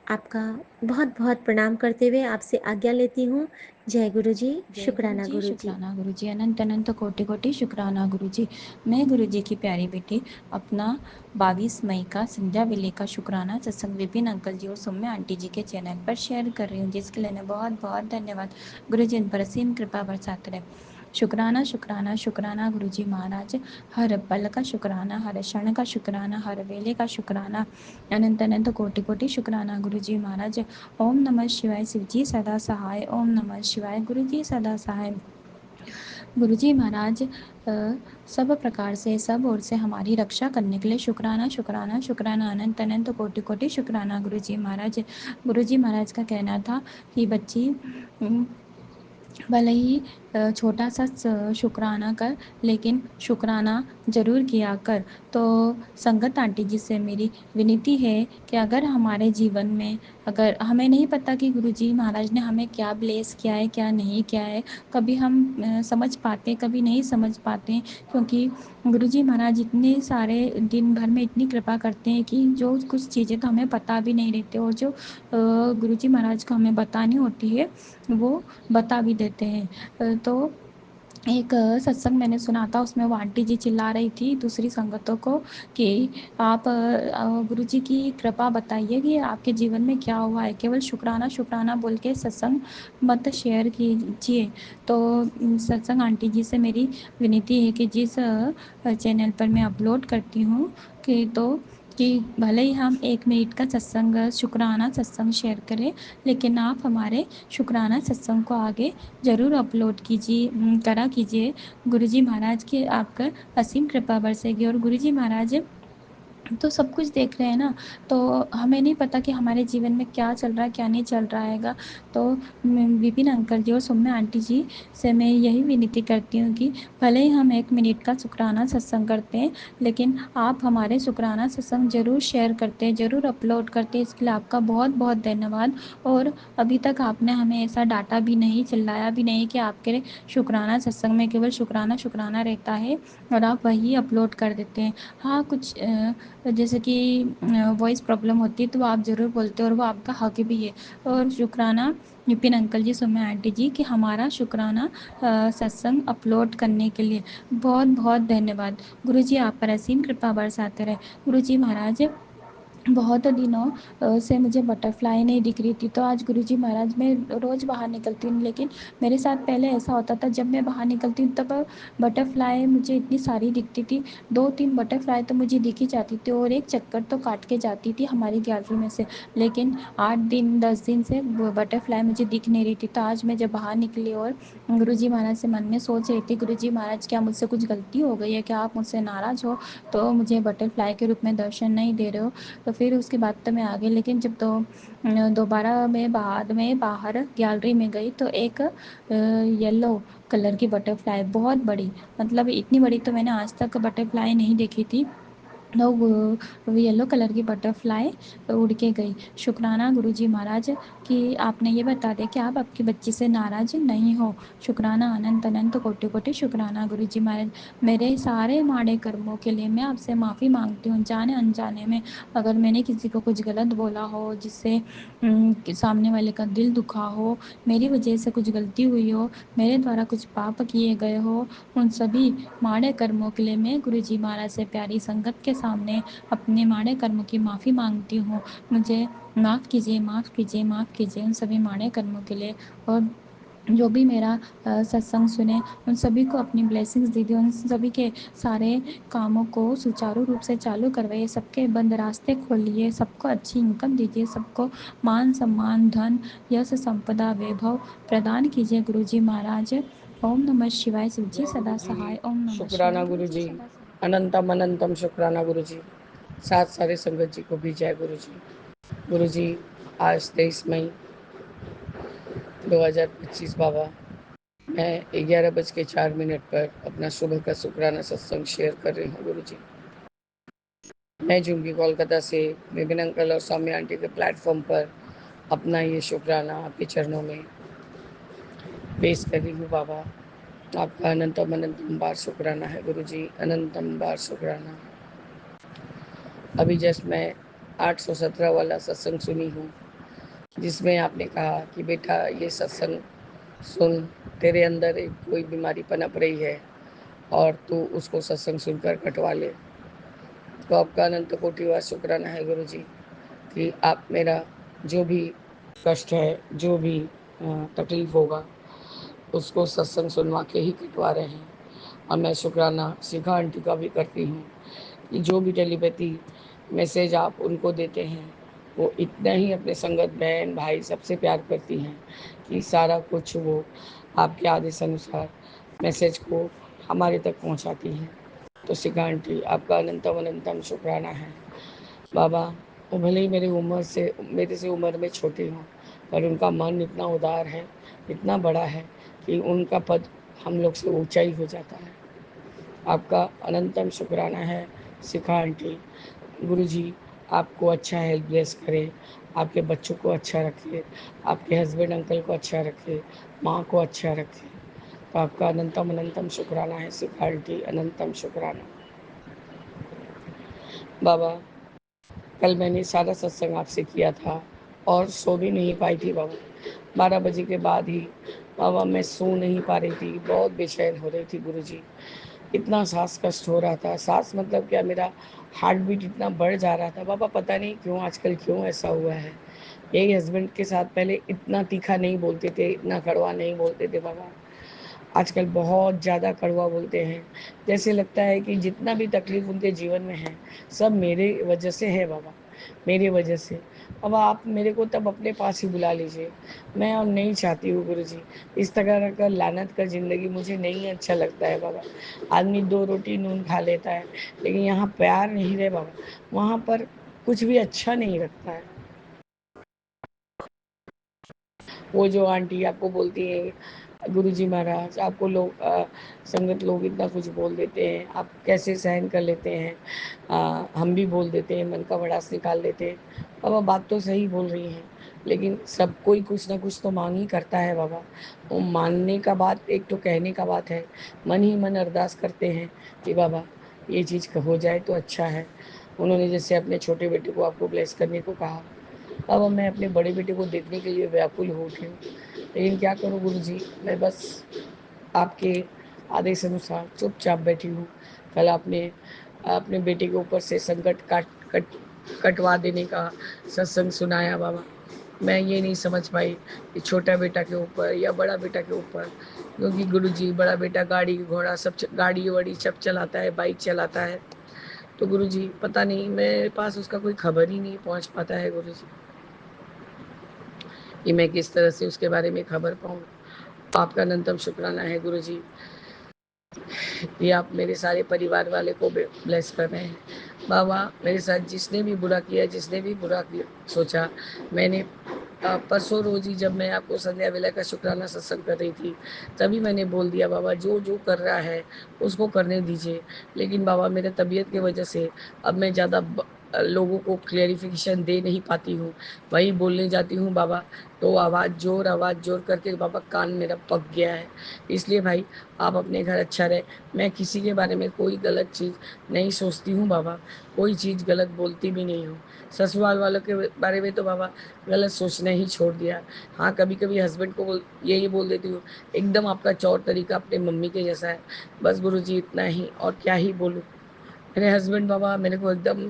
आपका बहुत बहुत प्रणाम करते हुए आपसे आज्ञा लेती हूँ। जय गुरु जी। जय गुरु शुक्राना जी, गुरु जी। शुक्राना गुरु जी, अनंत अनंत कोटि कोटि शुक्राना गुरु जी। मैं गुरु जी की प्यारी बेटी अपना 22 मई का संध्या वेले का शुक्राना सत्संग विपिन अंकल जी और सौम्या आंटी जी के चैनल पर शेयर कर रही हूँ, जिसके लिए बहुत बहुत धन्यवाद। गुरु जी इन पर असीम कृपा बरसाते रहे। शुक्राना शुक्राना शुक्राना गुरु जी महाराज। हर पल का शुक्राना, हर क्षण का शुक्राना, हर वेले का शुक्राना, अनंत अनंत कोटि कोटि शुक्राना गुरु जी महाराज। ओम नमः शिवाय। शिव जी सदा सहाय। ओम नमः शिवाय। गुरु जी सदा सहाय। गुरु जी महाराज सब प्रकार से, सब ओर से हमारी रक्षा करने के लिए शुक्राना शुक्राना शुक्राना, अनंत अनंत कोटि कोटि शुक्राना गुरु जी महाराज। गुरु जी महाराज का कहना था कि बच्ची भले ही छोटा सा शुक्राना कर, लेकिन शुक्राना ज़रूर किया कर। तो संगत आंटी जी से मेरी विनती है कि अगर हमारे जीवन में, अगर हमें नहीं पता कि गुरुजी महाराज ने हमें क्या ब्लेस किया है, क्या नहीं किया है, कभी हम समझ पाते हैं, कभी नहीं समझ पाते हैं, क्योंकि गुरुजी महाराज इतने सारे दिन भर में इतनी कृपा करते हैं कि जो कुछ चीज़ें तो हमें पता भी नहीं रहती, और जो गुरुजी महाराज को हमें बतानी होती है वो बता भी देते हैं। तो एक सत्संग मैंने सुना था, उसमें वो आंटी जी चिल्ला रही थी दूसरी संगतों को कि आप गुरुजी की कृपा बताइए कि आपके जीवन में क्या हुआ है, केवल शुक्राना शुक्राना बोल के सत्संग मत शेयर कीजिए। तो सत्संग आंटी जी से मेरी विनती है कि जिस चैनल पर मैं अपलोड करती हूँ कि भले ही हम 1 मिनट का सत्संग, शुक्राना सत्संग शेयर करें, लेकिन आप हमारे शुक्राना सत्संग को आगे ज़रूर अपलोड करा कीजिए। गुरुजी महाराज की आपका असीम कृपा बरसेगी, और गुरुजी महाराज तो सब कुछ देख रहे हैं ना, तो हमें नहीं पता कि हमारे जीवन में क्या चल रहा है, क्या नहीं चल रहा हैगा। तो विपिन अंकल जी और सौम्या आंटी जी से मैं यही विनती करती हूँ कि भले ही हम 1 मिनट का शुक्राना सत्संग करते हैं, लेकिन आप हमारे शुक्राना सत्संग ज़रूर शेयर करते हैं, ज़रूर अपलोड करते हैं। इसके लिए आपका बहुत बहुत धन्यवाद। और अभी तक आपने हमें ऐसा डांटा भी नहीं, चिल्लाया भी नहीं कि आपके शुक्राना सत्संग में केवल शुक्राना शुक्राना रहता है और आप वही अपलोड कर देते हैं। हाँ, कुछ जैसे कि वॉइस प्रॉब्लम होती है तो आप ज़रूर बोलते हो, और वो आपका हक भी है। और शुक्राना विपिन अंकल जी, सौम्या आंटी जी कि हमारा शुक्राना सत्संग अपलोड करने के लिए बहुत बहुत धन्यवाद। गुरुजी आप पर असीम कृपा बरसाते रहे। गुरुजी महाराज, बहुत दिनों से मुझे बटरफ्लाई नहीं दिख रही थी, तो आज गुरुजी महाराज मैं रोज़ बाहर निकलती हूँ, लेकिन मेरे साथ पहले ऐसा होता था, जब मैं बाहर निकलती हूँ तब बटरफ्लाई मुझे इतनी सारी दिखती थी, 2-3 बटरफ्लाई तो मुझे दिख ही जाती थी, और एक चक्कर तो काट के जाती थी हमारी गैलरी में से। लेकिन 8 दिन 10 दिन से वो बटरफ्लाई मुझे दिख नहीं रही थी। तो आज मैं जब बाहर निकली और गुरुजी महाराज से मन में सोच रही थी, गुरुजी महाराज क्या मुझसे कुछ गलती हो गई है, क्या आप मुझसे नाराज़ हो, तो मुझे बटरफ्लाई के रूप में दर्शन नहीं दे रहे हो। तो फिर उसके बाद तो मैं आ गई, लेकिन जब तो दोबारा मैं बाद में बाहर गैलरी में गई तो एक येलो कलर की बटरफ्लाई, बहुत बड़ी, मतलब इतनी बड़ी तो मैंने आज तक बटरफ्लाई नहीं देखी थी। वो येलो कलर की बटरफ्लाई उड़ के गई। शुक्राना गुरुजी महाराज कि आपने ये बता दिया कि आप आपकी बच्ची से नाराज़ नहीं हो। शुक्राना, अनंत अनंत कोटि कोटि शुक्राना गुरुजी महाराज। मेरे सारे माड़े कर्मों के लिए मैं आपसे माफ़ी मांगती हूँ, जाने अनजाने में अगर मैंने किसी को कुछ गलत बोला हो, जिससे सामने वाले का दिल दुखा हो, मेरी वजह से कुछ गलती हुई हो, मेरे द्वारा कुछ पाप किए गए हो, उन सभी माड़े कर्मों के लिए मैं गुरुजी महाराज से प्यारी संगत के सामने अपने माड़े कर्मों की माफ़ी मांगती हूँ। मुझे माफ़ कीजिए, माफ़ कीजिए, माफ़ कीजिए उन सभी माड़े कर्मों के लिए। और जो भी मेरा सत्संग सुने, उन सभी को अपनी ब्लेसिंग्स दीजिए, उन सभी के सारे कामों को सुचारू रूप से चालू करवाइए, सबके बंद रास्ते खोलिए, सबको अच्छी इनकम दीजिए, सबको मान सम्मान धन यश संपदा वैभव प्रदान कीजिए गुरुजी महाराज। ओम नमः शिवाय। शिवजी सदा गुरुजी सहाय। ओम नमः शुक्राना शिवाय। गुरुजी, अनंतम अनंतम शुक्राना गुरुजी। साथ सारे संगत जी को भी जय गुरुजी। गुरुजी आज 23 मई 2025 बाबा, मैं 11:04 पर अपना सुबह का शुक्राना सत्संग शेयर कर रही हूँ गुरुजी। मैं जूंगी कोलकाता से विपिन अंकल और सौम्या आंटी के प्लेटफॉर्म पर अपना ये शुक्राना आपके चरणों में पेश कर रही हूँ बाबा। आपका अनंतम अनंतम बार शुक्राना है गुरुजी, अनंतम बार शुक्राना। अभी जस्ट मैं 817 वाला सत्संग सुनी हूँ, जिसमें आपने कहा कि बेटा ये सत्संग सुन, तेरे अंदर एक कोई बीमारी पनप रही है और तू उसको सत्संग सुनकर कटवा ले। तो आपका अनंत कोटिवार शुक्राना है गुरुजी कि आप मेरा जो भी कष्ट है, जो भी तकलीफ होगा, उसको सत्संग सुनवा के ही कटवा रहे हैं। और मैं शुक्राना शिखा आंटी का भी करती हूँ कि जो भी टेलीपैथी मैसेज आप उनको देते हैं, वो इतना ही अपने संगत बहन भाई सबसे प्यार करती हैं कि सारा कुछ वो आपके आदेश अनुसार मैसेज को हमारे तक पहुंचाती हैं। तो शिखा आंटी आपका अनंतम अनंतम शुक्राना है बाबा। वो भले ही मेरे से उम्र में छोटी हों, पर उनका मन इतना उदार है, इतना बड़ा है कि उनका पद हम लोग से ऊंचाई हो जाता है। आपका अनंतम शुक्राना है शिखा आंटी। गुरुजी आपको अच्छा हेल्थ ब्लेस करे, आपके बच्चों को अच्छा रखे, आपके हस्बैंड अंकल को अच्छा रखे, माँ को अच्छा रखे। तो आपका अनंतम अनंतम शुक्राना है शिखा आंटी, अनंतम शुक्राना। बाबा कल मैंने सारा सत्संग आपसे किया था और सो भी नहीं पाई थी बाबा। 12 बजे के बाद ही बाबा मैं सो नहीं पा रही थी, बहुत बेचैन हो रही थी गुरुजी। इतना सांस कष्ट हो रहा था, सांस मतलब क्या, मेरा हार्ट बीट इतना बढ़ जा रहा था बाबा, पता नहीं क्यों आजकल क्यों ऐसा हुआ है। यही हस्बैंड के साथ पहले इतना तीखा नहीं बोलते थे, इतना कड़वा नहीं बोलते थे बाबा, आजकल बहुत ज़्यादा कड़वा बोलते हैं। जैसे लगता है कि जितना भी तकलीफ़ उनके जीवन में है सब मेरे वजह से है बाबा, मेरी वजह से। अब आप मेरे को तब अपने पास ही बुला लीजिए। मैं और नहीं चाहती हूँ गुरुजी, इस तरह का लानत का ज़िंदगी मुझे नहीं अच्छा लगता है बाबा। आदमी 2 रोटी नून खा लेता है, लेकिन यहाँ प्यार नहीं रहे बाबा, वहाँ पर कुछ भी अच्छा नहीं लगता है। वो जो आंटी आपको बोलती है गुरुजी महाराज आपको लोग संगत लोग इतना कुछ बोल देते हैं, आप कैसे सहन कर लेते हैं। हम भी बोल देते हैं, मन का भड़ास निकाल देते हैं। बाबा बात तो सही बोल रही हैं, लेकिन सब कोई कुछ ना कुछ तो मांग ही करता है बाबा। वो मानने का बात एक तो कहने का बात है, मन ही मन अरदास करते हैं कि बाबा ये चीज़ हो जाए तो अच्छा है। उन्होंने जैसे अपने छोटे बेटे को आपको ब्लेस करने को कहा, अब मैं अपने बड़े बेटे को देखने के लिए व्याकुल हो उठी हूँ, लेकिन क्या करूँ गुरुजी, मैं बस आपके आदेश अनुसार चुपचाप बैठी हूँ। कल आपने अपने बेटे के ऊपर से संकट कटवा देने का सत्संग सुनाया बाबा। मैं ये नहीं समझ पाई कि छोटा बेटा के ऊपर या बड़ा बेटा के ऊपर, क्योंकि गुरुजी बड़ा बेटा गाड़ी घोड़ा सब गाड़ी वाड़ी सब चलाता है, बाइक चलाता है। तो गुरुजी पता नहीं मेरे पास उसका कोई खबर ही नहीं पहुँच पाता है गुरुजी, कि मैं किस तरह से उसके बारे में खबर पाऊँ। आपका अनंतम शुक्राना है गुरुजी कि आप मेरे सारे परिवार वाले को ब्लेस कर रहे हैं। बाबा मेरे साथ जिसने भी बुरा किया, जिसने भी बुरा किया सोचा, मैंने परसों रोज ही जब मैं आपको संध्या वेला का शुक्राना सत्संग कर रही थी, तभी मैंने बोल दिया बाबा जो जो कर रहा है उसको करने दीजिए। लेकिन बाबा मेरे तबीयत की वजह से अब मैं ज़्यादा लोगों को क्लेरिफिकेशन दे नहीं पाती हूँ। वही बोलने जाती हूँ बाबा तो आवाज़ जोर करके बाबा कान मेरा पक गया है। इसलिए भाई आप अपने घर अच्छा रहे। मैं किसी के बारे में कोई गलत चीज़ नहीं सोचती हूँ बाबा, कोई चीज़ गलत बोलती भी नहीं हूँ। ससुराल वालों के बारे में तो बाबा गलत सोचना ही छोड़ दिया। हाँ कभी कभी हस्बैंड को यही बोल देती हूँ, एकदम आपका चौर तरीका अपने मम्मी के जैसा है। बस गुरुजी इतना ही, और क्या ही बोलूँ। मेरे हस्बैंड बाबा मेरे को एकदम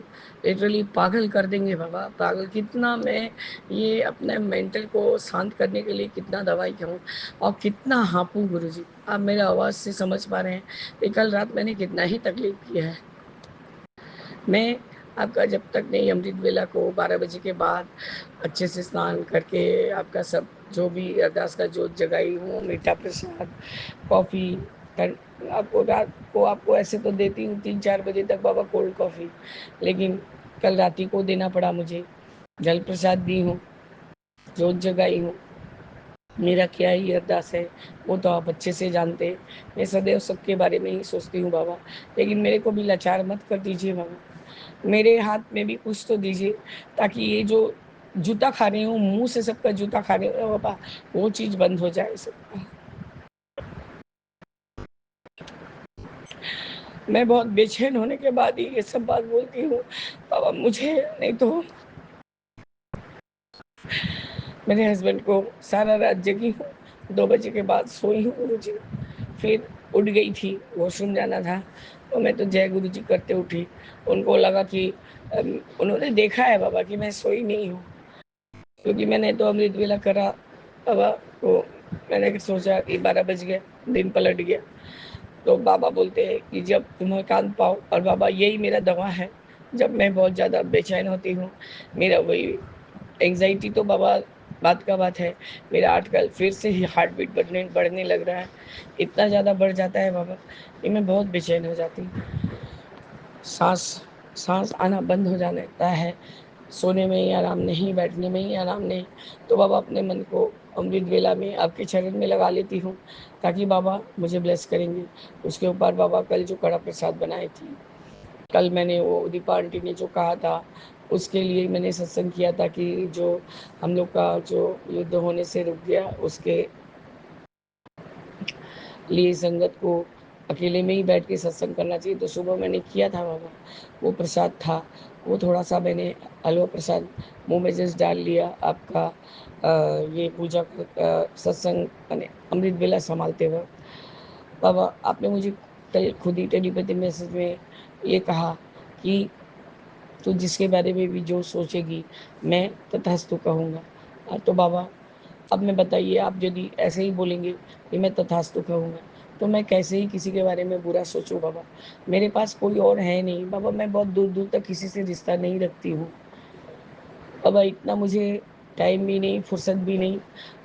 लिटरली पागल कर देंगे बाबा, पागल। कितना मैं ये अपने मेंटल को शांत करने के लिए कितना दवाई खाऊं और कितना हाँपूं गुरुजी, आप मेरे आवाज़ से समझ पा रहे हैं कि कल रात मैंने कितना ही तकलीफ किया है। मैं आपका जब तक नहीं अमृत वेला को 12 बजे के बाद अच्छे से स्नान करके आपका सब जो भी अरदास का जोत जगाई हूँ, मीठा प्रसाद, कॉफ़ी, आपको रात को आपको ऐसे तो देती हूँ 3-4 बजे तक बाबा कोल्ड कॉफ़ी, लेकिन कल रात ही को देना पड़ा मुझे। जल प्रसाद दी हूँ, जोत जगाई हूँ। मेरा क्या ही अरदास है वो तो आप अच्छे से जानते हैं। मैं सदैव सबके बारे में ही सोचती हूँ बाबा, लेकिन मेरे को भी लाचार मत कर दीजिए बाबा। मेरे हाथ में भी कुछ तो दीजिए, ताकि ये जो जूता खा रही हूँ, मुंह से सबका जूता खा रही हूँ बाबा, वो चीज़ बंद हो जाए सबका। मैं बहुत बेचैन होने के बाद ही ये सब बात बोलती हूँ बाबा, मुझे नहीं तो मेरे हस्बैंड को सारा रात जगी हूँ, 2 बजे के बाद सोई हूँ गुरु जी। फिर उठ गई थी, वॉशरूम जाना था, तो मैं तो जय गुरु जी करते उठी। उनको लगा कि उन्होंने देखा है बाबा कि मैं सोई नहीं हूँ, क्योंकि मैंने तो अमृत वेला करा बाबा। तो मैंने सोचा कि 12 बज गए, दिन पलट गया। तो बाबा बोलते हैं कि जब तुम एकांत पाओ, और बाबा यही मेरा दवा है, जब मैं बहुत ज़्यादा बेचैन होती हूँ, मेरा वही एंग्जाइटी तो बाबा बात का बात है, मेरा आजकल फिर से ही हार्ट बीट बढ़ने बढ़ने लग रहा है। इतना ज़्यादा बढ़ जाता है बाबा कि मैं बहुत बेचैन हो जाती हूँ। सांस सांस आना बंद हो जाता है, सोने में ही आराम नहीं, बैठने में ही आराम नहीं। तो बाबा अपने मन को अमृत वेला में आपके चरण में लगा लेती हूँ, ताकि बाबा मुझे ब्लेस करेंगे। उसके ऊपर बाबा कल जो कड़ा प्रसाद बनाई थी, कल मैंने वो दीपा आंटी ने जो कहा था, उसके लिए मैंने सत्संग किया था कि जो हम लोग का जो युद्ध होने से रुक गया, उसके लिए संगत को अकेले में ही बैठ के सत्संग करना चाहिए। तो सुबह मैंने किया था बाबा, वो प्रसाद था, वो थोड़ा सा मैंने हलवा प्रसाद मुंह में जस्ट डाल लिया आपका ये पूजा सत्संग मैंने अमृत वेला संभालते वक्त। बाबा आपने मुझे कल खुद ही टेलीपैथी मैसेज में ये कहा कि तो जिसके बारे में भी जो सोचेगी मैं तथास्तु कहूँगा। तो बाबा अब मैं बताइए, आप यदि ऐसे ही बोलेंगे कि मैं तथास्तु कहूँगा, तो मैं कैसे ही किसी के बारे में बुरा सोचूं बाबा। मेरे पास कोई और है नहीं बाबा, मैं बहुत दूर दूर तक किसी से रिश्ता नहीं रखती हूँ बाबा। इतना मुझे टाइम भी नहीं, फुर्सत भी नहीं,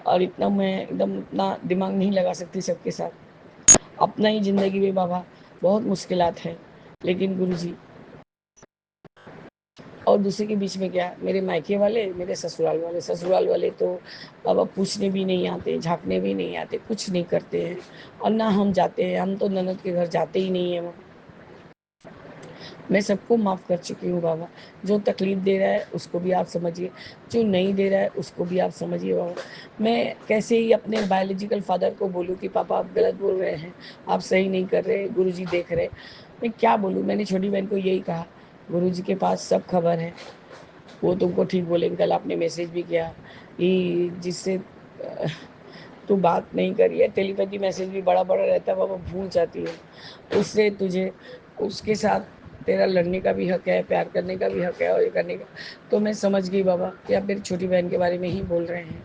और इतना मैं एकदम इतना दिमाग नहीं लगा सकती सबके साथ। अपना ही ज़िंदगी में बाबा बहुत मुश्किलात है, लेकिन गुरु जी और दूसरे के बीच में क्या, मेरे मायके वाले, मेरे ससुराल वाले तो बाबा पूछने भी नहीं आते, झाँकने भी नहीं आते, कुछ नहीं करते हैं। और ना हम जाते हैं, हम तो ननद के घर जाते ही नहीं हैं वहाँ। मैं सबको माफ़ कर चुकी हूँ बाबा। जो तकलीफ़ दे रहा है उसको भी आप समझिए, जो नहीं दे रहा है उसको भी आप समझिए बाबा। मैं कैसे ही अपने बायोलॉजिकल फादर को बोलूँ कि पापा आप गलत बोल रहे हैं, आप सही नहीं कर रहे, गुरुजी देख रहे। मैं क्या बोलूँ? मैंने छोटी बहन को यही कहा, गुरुजी के पास सब खबर है, वो तुमको ठीक बोलेंगे। कल आपने मैसेज भी किया कि जिससे तू बात नहीं करी है, टेलीपैथी मैसेज भी बड़ा बड़ा रहता है बाबा, भूल जाती है। उससे तुझे उसके साथ तेरा लड़ने का भी हक है, प्यार करने का भी हक है, और ये करने का। तो मैं समझ गई बाबा कि आप मेरी छोटी बहन के बारे में ही बोल रहे हैं।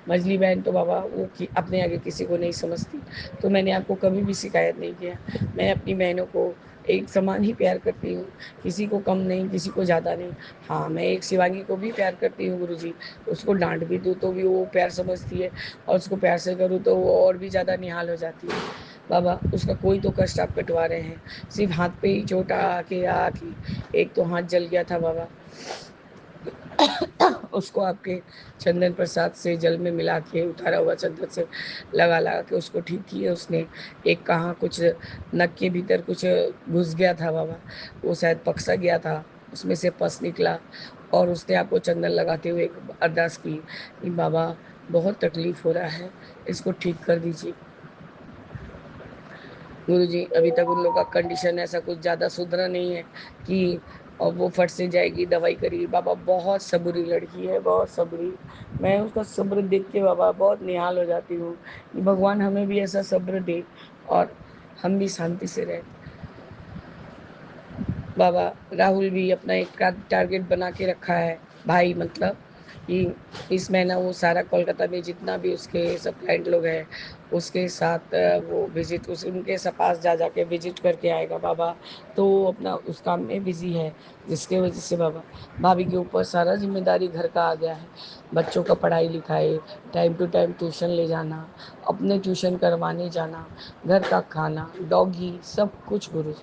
मझली बहन तो बाबा वो अपने आगे किसी को नहीं समझती, तो मैंने आपको कभी भी शिकायत नहीं किया। मैं अपनी बहनों को एक समान ही प्यार करती हूँ, किसी को कम नहीं, किसी को ज़्यादा नहीं। हाँ, मैं एक शिवांगी को भी प्यार करती हूँ गुरुजी, उसको डांट भी दूँ तो भी वो प्यार समझती है, और उसको प्यार से करूँ तो वो और भी ज़्यादा निहाल हो जाती है। बाबा उसका कोई तो कष्ट आप कटवा रहे हैं, सिर्फ हाथ पे ही चोट आके एक तो हाथ जल गया था बाबा, उसको आपके चंदन प्रसाद से जल में मिला के उतारा हुआ चंदन से लगा लगा के उसको ठीक किया उसने। एक कहाँ कुछ नक के भीतर कुछ घुस गया था बाबा, वो शायद पकसा गया था, उसमें से पस निकला, और उसने आपको चंदन लगाते हुए एक अरदास की कि बाबा बहुत तकलीफ हो रहा है, इसको ठीक कर दीजिए। गुरुजी अभी तक उन लोग का कंडीशन ऐसा कुछ ज़्यादा सुधरा नहीं है कि और वो फट से जाएगी, दवाई करेगी। बाबा बहुत सबुरी लड़की है, बहुत सबुरी। मैं उसका सब्र देख के बाबा बहुत निहाल हो जाती हूँ कि भगवान हमें भी ऐसा सब्र दे और हम भी शांति से रहें। बाबा राहुल भी अपना एक टारगेट बना के रखा है, भाई मतलब कि इस महीना वो सारा कोलकाता में जितना भी उसके सब क्लाइंट लोग हैं उसके साथ वो विजिट उनके पास जा जाके विजिट करके आएगा बाबा। तो वो अपना उस काम में बिजी है, जिसके वजह से बाबा भाभी के ऊपर सारा जिम्मेदारी घर का आ गया है। बच्चों का पढ़ाई लिखाई, टाइम टू टाइम ट्यूशन ले जाना, अपने ट्यूशन करवाने जाना, घर का खाना, डॉगी, सब कुछ गुरु।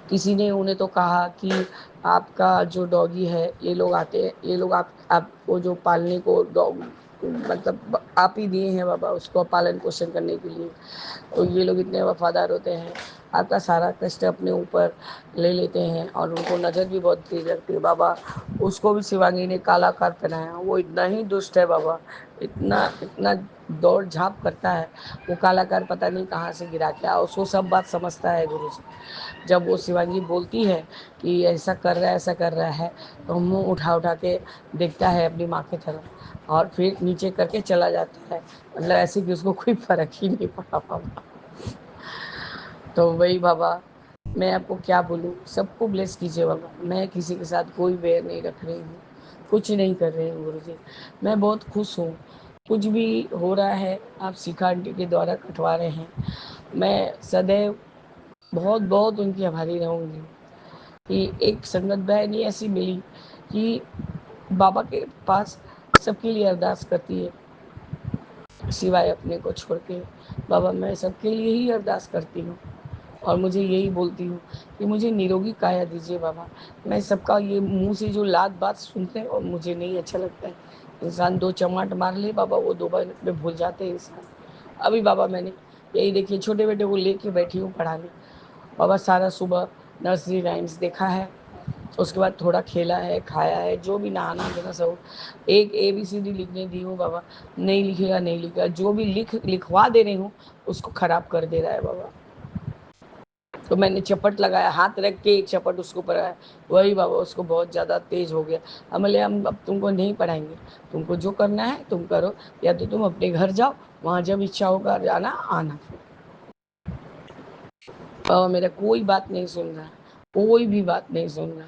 किसी ने उन्हें तो कहा कि आपका जो डॉगी है, ये लोग आते हैं, ये लोग आपको जो पालने को डॉग मतलब आप ही दिए हैं बाबा उसको पालन पोषण करने के लिए। तो ये लोग इतने वफादार होते हैं, आपका सारा कष्ट अपने ऊपर ले लेते हैं, और उनको नज़र भी बहुत तेज रखती है बाबा। उसको भी शिवांगी ने काला कार पहनाया, वो इतना ही दुष्ट है बाबा, इतना इतना दौड़ झाँप करता है। वो काला कार पता नहीं कहाँ से गिरा के आया, उसको सब बात समझता है गुरु जी। जब वो शिवांगी बोलती है कि ऐसा कर रहा है, ऐसा कर रहा है, तो मुंह उठा उठा के देखता है अपनी माँ की तरफ, और फिर नीचे करके चला जाता है, मतलब ऐसे कि उसको कोई फर्क ही नहीं पड़ा बाबा। तो वही बाबा, मैं आपको क्या बोलूँ, सबको ब्लेस कीजिए बाबा। मैं किसी के साथ कोई बैर नहीं रख रही हूँ, कुछ नहीं कर रही हूँ गुरु जी। मैं बहुत खुश हूँ, कुछ भी हो रहा है आप शिखा आंटी के द्वारा कटवा रहे हैं। मैं सदैव बहुत बहुत उनकी आभारी रहूँगी कि एक संगत बहन ही ऐसी मिली कि बाबा के पास सबके लिए अरदास करती है, सिवाय अपने को छोड़ के। बाबा मैं सबके लिए ही अरदास करती हूँ, और मुझे यही बोलती हूँ कि मुझे निरोगी काया दीजिए बाबा। मैं सबका ये मुँह से जो लात बात सुनते हैं और मुझे नहीं अच्छा लगता है। इंसान 2 चमाट मार ले बाबा, वो 2 मिनट में भूल जाते हैं इंसान। अभी बाबा मैंने यही देखिए छोटे बेटे को लेके बैठी हूँ पढ़ाने। बाबा सारा सुबह नर्सरी राइम्स देखा है, उसके बाद थोड़ा खेला है, खाया है, जो भी नहाना धोना सब। एक ABCD लिखने दी हूँ बाबा, नहीं लिखेगा नहीं लिखेगा, जो भी लिखवा दे रही हूँ उसको खराब कर दे रहा है बाबा। तो मैंने चपट लगाया, हाथ रख के एक चपट उसको पढ़ाया, वही बाबा उसको बहुत ज़्यादा तेज हो गया। हम अब तुमको नहीं पढ़ाएंगे, तुमको जो करना है तुम करो, या तो तुम अपने घर जाओ, वहाँ जब इच्छा होगा जाना आना। बाबा मेरा कोई बात नहीं सुन रहा, कोई भी बात नहीं सुन रहा।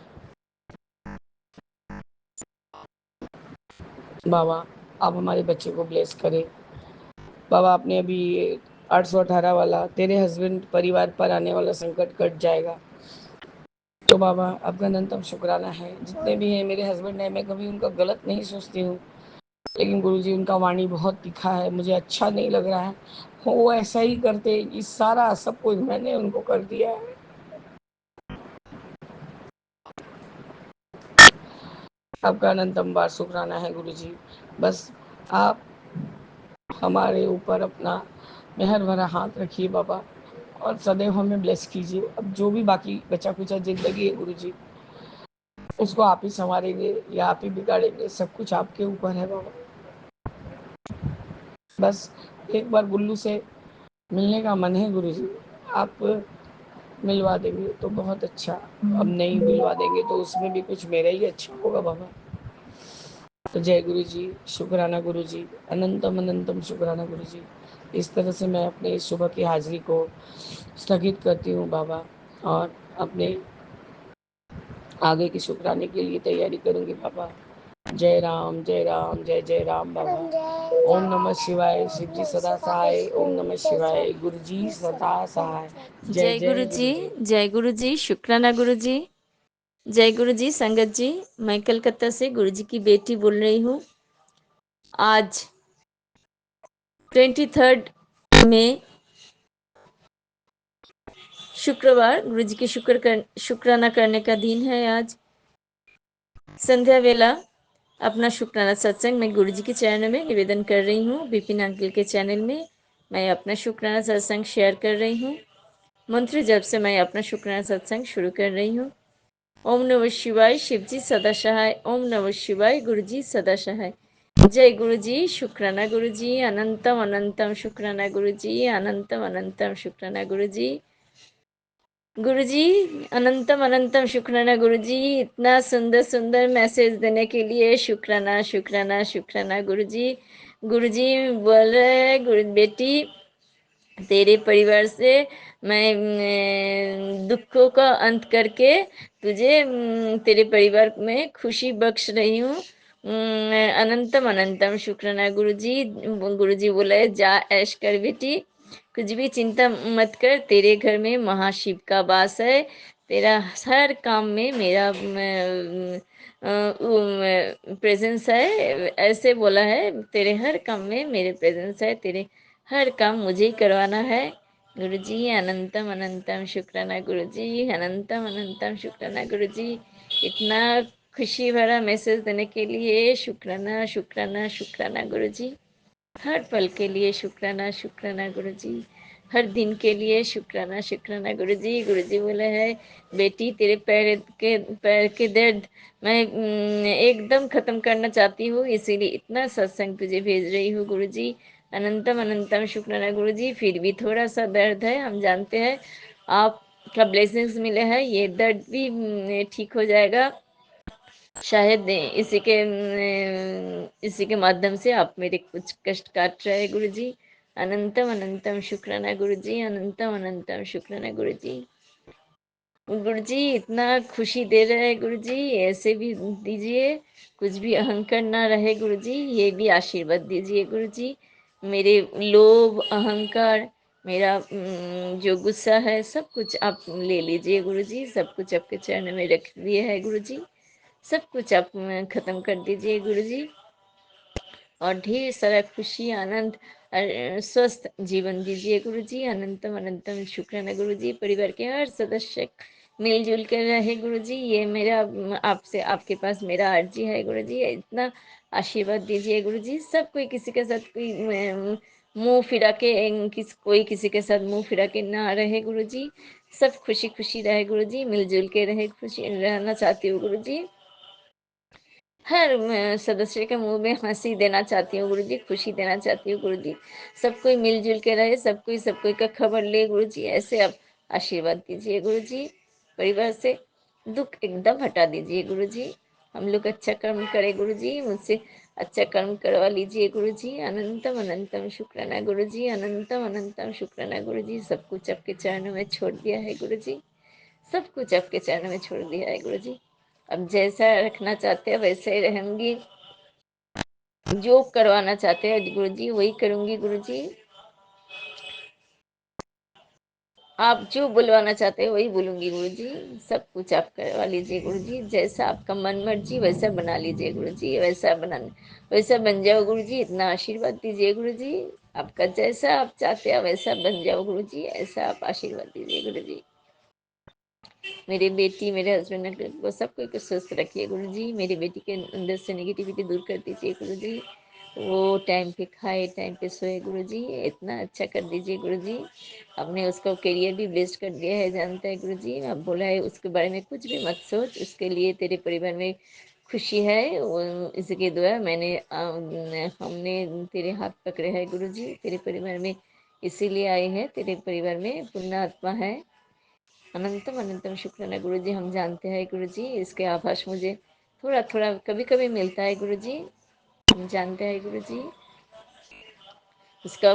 बाबा आप हमारे बच्चे को ब्लेस करें। बाबा आपने अभी 818 वाला तेरे हस्बैंड परिवार पर आने वाला संकट कट जाएगा। तो बाबा आपका अनंतम शुक्राना है। जितने भी हैं मेरे हस्बैंड हैं, मैं कभी उनका गलत नहीं सोचती हूँ, लेकिन गुरुजी उनका वाणी बहुत तीखा है, मुझे अच्छा नहीं लग रहा है। वो ऐसा ही करते, इस सारा सब कुछ मैंने उनको कर दिया है। आपका अनंतम बार शुक्राना है गुरुजी। बस आप हमारे ऊपर अपना मेहर भरा हाथ रखिए बाबा, और सदैव हमें ब्लेस कीजिए। अब जो भी बाकी बचा कुचा जिंदगी है गुरुजी, उसको आप ही संवारेंगे या आप ही बिगाड़ेंगे, सब कुछ आपके ऊपर है बाबा। बस एक बार गुल्लू से मिलने का मन है गुरुजी, आप मिलवा देंगे तो बहुत अच्छा। अब नहीं मिलवा देंगे तो उसमें भी कुछ मेरा ही अच्छा होगा बाबा। तो जय गुरु जी, शुक्राना गुरु जी, अनंतम अनंतम शुक्राना गुरु जी। इस तरह से मैं अपने इस सुबह की हाजिरी को स्थगित करती हूँ बाबा, और अपने आगे की शुक्राने के लिए तैयारी करूँगी बाबा। जय राम जय राम जय जय राम बाबा। ओम नमः शिवाय, शिव जी सदा सहाय। ओम नमः शिवाय, गुरु जी सदा सहाय। जय जय जय गुरु गुरु जी, जी। जय गुरु जी, शुक्राना गुरु जी। जय गुरु जी। संगत जी, मैं कलकत्ता से गुरु जी की बेटी बोल रही हूँ। आज 23 में शुक्रवार, गुरु जी की शुक्राना करने का दिन है। आज संध्या वेला अपना शुक्राना सत्संग मैं गुरु जी के चैनल में निवेदन कर रही हूँ। विपिन अंकल के चैनल में मैं अपना शुक्राना सत्संग शेयर कर रही हूँ। मंत्र जब से मैं अपना शुक्राना सत्संग शुरू कर रही हूँ। ओम नमः शिवाय, शिव जी सदा सहाय। ओम नमः शिवाय, गुरु जी सदा सहाय। जय गुरु जी, शुक्राना गुरु जी, अनंतम अनंतम शुक्राना गुरु जी, अनंतम अनंतम शुक्राना गुरु जी। गुरु जी अनंतम अनंतम शुक्राना गुरु जी, इतना सुंदर सुंदर मैसेज देने के लिए शुक्राना शुक्राना शुक्राना गुरु जी। गुरु जी बोल रहे हैं, गुरु बेटी तेरे परिवार से मैं दुखों का अंत करके तुझे तेरे परिवार में खुशी बख्श रही हूँ। अनंतम अनंतम शुक्राना गुरुजी। गुरुजी बोले जा ऐश कर बेटी, कुछ भी चिंता मत कर, तेरे घर में महाशिव का वास है। तेरा हर काम में मेरा प्रेजेंस है, ऐसे बोला है। तेरे हर काम में मेरे प्रेजेंस है, तेरे हर काम मुझे ही करवाना है। गुरुजी अनंतम अनंतम शुक्राना गुरुजी, अनंतम अनंतम शुक्राना गुरुजी। इतना खुशी भरा मैसेज देने के लिए शुक्राना शुक्राना शुक्राना गुरुजी। हर पल के लिए शुक्राना शुक्राना गुरुजी, हर दिन के लिए शुक्राना शुक्राना गुरुजी। गुरुजी बोले है बेटी तेरे पैर के दर्द मैं एकदम खत्म करना चाहती हूँ, इसीलिए इतना सत्संग तुझे भेज रही हूँ गुरुजी। अनंतम अनंतम शुक्राना गुरुजी। फिर भी थोड़ा सा दर्द है, हम जानते हैं आपका ब्लेसिंग्स मिले हैं, ये दर्द भी ठीक हो जाएगा शायद। इसी के माध्यम से आप मेरे कुछ कष्ट काट रहे हैं गुरुजी। अनंतम अनंतम शुक्राना गुरुजी, अनंतम अनंतम शुक्राना गुरुजी। गुरुजी इतना खुशी दे रहे हैं गुरुजी, ऐसे भी दीजिए, कुछ भी अहंकार ना रहे गुरुजी, ये भी आशीर्वाद दीजिए गुरुजी। मेरे लोभ अहंकार, मेरा जो गुस्सा है, सब कुछ आप ले लीजिए गुरुजी। सब कुछ आपके चरण में रख दिए है गुरुजी, सब कुछ आप खत्म कर दीजिए गुरुजी। और ढेर सारा खुशी आनंद स्वस्थ जीवन दीजिए गुरुजी। अनंतम अनंतम शुक्राना गुरुजी। परिवार के हर सदस्य मिलजुल कर रहे गुरुजी, ये मेरा आपसे आपके पास मेरा अर्जी है गुरुजी। इतना आशीर्वाद दीजिए गुरुजी। सब कोई किसी के साथ कोई मुंह फिरा के कोई किसी के साथ मुंह फिरा के ना रहे गुरुजी। सब खुशी खुशी रहे गुरुजी, मिलजुल के रहे, खुशी रहना चाहती हूँ गुरुजी। हर सदस्य के मुंह में हंसी देना चाहती हूँ गुरुजी, खुशी देना चाहती हूँ गुरुजी। सब कोई मिलजुल के रहे, सब कोई का खबर ले गुरुजी। ऐसे आप आशीर्वाद दीजिए गुरुजी। परिवार से दुख एकदम हटा दीजिए गुरुजी। हम लोग अच्छा कर्म करें गुरुजी, मुझसे अच्छा कर्म करवा लीजिए गुरुजी। अनंतम अनंतम शुक्राना गुरुजी। अनंतम अनंतम शुक्राना गुरुजी। सब कुछ आपके चरणों में छोड़ दिया है गुरुजी। सब कुछ आपके चरणों में छोड़ दिया है गुरुजी। अब जैसा रखना चाहते हैं वैसे ही रहूंगी। जो करवाना चाहते हैं गुरुजी वही करूंगी गुरुजी। आप जो बुलवाना चाहते हैं वही बोलूंगी गुरुजी। सब कुछ आप करवा लीजिए गुरुजी। जैसा आपका मन मर्जी वैसा बना लीजिए गुरुजी। वैसा बन जाओ गुरुजी। इतना आशीर्वाद दीजिए गुरुजी। आपका जैसा आप चाहते हैं वैसा बन जाओ गुरुजी। ऐसा आप आशीर्वाद दीजिए गुरुजी। मेरी बेटी, मेरे हस्बैंड को सबको स्वस्थ रखिए गुरुजी। मेरी बेटी के अंदर से नेगेटिविटी दूर कर दीजिए गुरुजी। वो टाइम पे खाए, टाइम पे सोए गुरुजी। इतना अच्छा कर दीजिए गुरुजी। आपने उसका करियर भी बेस्ट कर दिया है, जानता है गुरुजी। अब बोला है उसके बारे में कुछ भी मत सोच, उसके लिए तेरे परिवार में खुशी है। इसके दुआ हमने तेरे हाथ पकड़े हैं गुरुजी। तेरे परिवार में इसीलिए आए हैं, तेरे परिवार में पुण्य आत्मा है। अनंतम अनंतम शुक्राना गुरुजी। हम जानते हैं गुरुजी, इसके आभास मुझे थोड़ा थोड़ा कभी कभी मिलता है गुरुजी। हम जानते हैं गुरुजी, इसका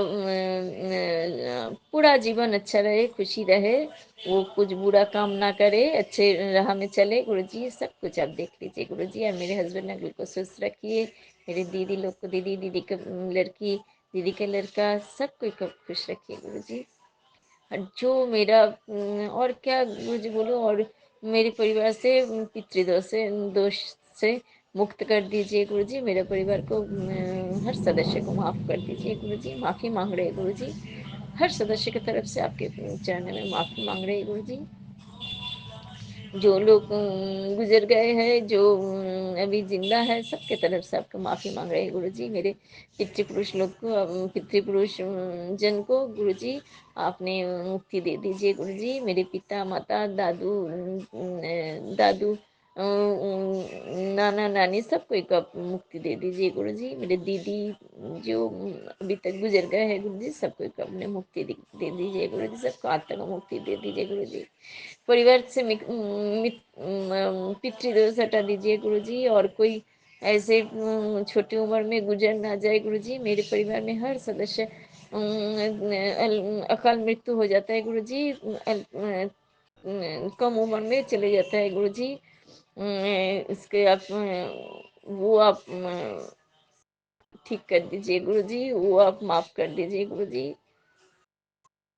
पूरा जीवन अच्छा रहे, खुशी रहे, वो कुछ बुरा काम ना करे, अच्छे राह में चले गुरुजी। सब कुछ आप देख लीजिए गुरुजी। और मेरे हस्बैंड अंकल को स्वस्थ रखिए। मेरे दीदी लोग को, दीदी का लड़की, दीदी का लड़का, सब कोई को खुश रखिए गुरुजी। जो मेरा और क्या मुझे बोलूँ, और मेरे परिवार से पितृदोष से दोष से मुक्त कर दीजिए गुरुजी। मेरे परिवार को हर सदस्य को माफ़ कर दीजिए गुरुजी। माफ़ी मांग रहे गुरुजी। हर सदस्य की तरफ से आपके चरण में माफ़ी मांग रहे गुरुजी। जो लोग गुजर गए हैं, जो अभी जिंदा है, सबके तरफ से आपको माफ़ी मांग रहे हैं गुरुजी। मेरे पितृपुरुष लोग को, पितृपुरुष जन को गुरुजी आपने मुक्ति दे दीजिए गुरुजी। मेरे पिता माता, दादू, नाना नानी, सबको एक आप मुक्ति दे दीजिए गुरुजी। मेरे दीदी जो अभी तक गुजर गए हैं गुरुजी, सबको एक अपने मुक्ति दे दीजिए गुरुजी। सबको आत्मा को मुक्ति दे दीजिए गुरुजी। परिवार से पितृदोष हटा दीजिए गुरुजी। और कोई ऐसे छोटी उम्र में गुजर ना जाए गुरुजी। मेरे परिवार में हर सदस्य अकाल मृत्यु हो जाता है गुरुजी। कम उम्र में चले जाता है गुरुजी। इसके आप वो आप ठीक कर दीजिए गुरुजी। वो आप माफ कर दीजिए गुरुजी।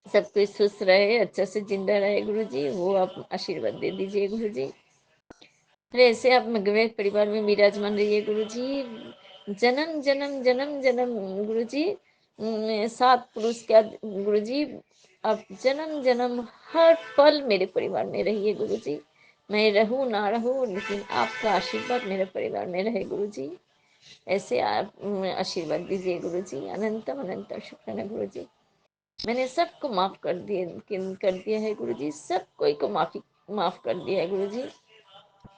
सब कोई स्वस्थ रहे, अच्छा से जिंदा रहे गुरुजी। वो आप आशीर्वाद दे दीजिए गुरुजी। ऐसे आप मेरे परिवार में विराजमान रहिए गुरुजी। जन्म जन्म जन्म जन्म गुरुजी, 7 पुरुष क्या गुरुजी, आप जन्म जन्म हर पल मेरे परिवार में रहिए गुरुजी। मैं रहूं ना रहूं, लेकिन आपका आशीर्वाद मेरे परिवार में रहे गुरुजी। ऐसे आप आशीर्वाद दीजिए गुरुजी। अनंतम अनंतम शुक्राना गुरुजी। मैंने सबको माफ कर दिया है गुरुजी। सब कोई को माफ कर दिया है गुरुजी।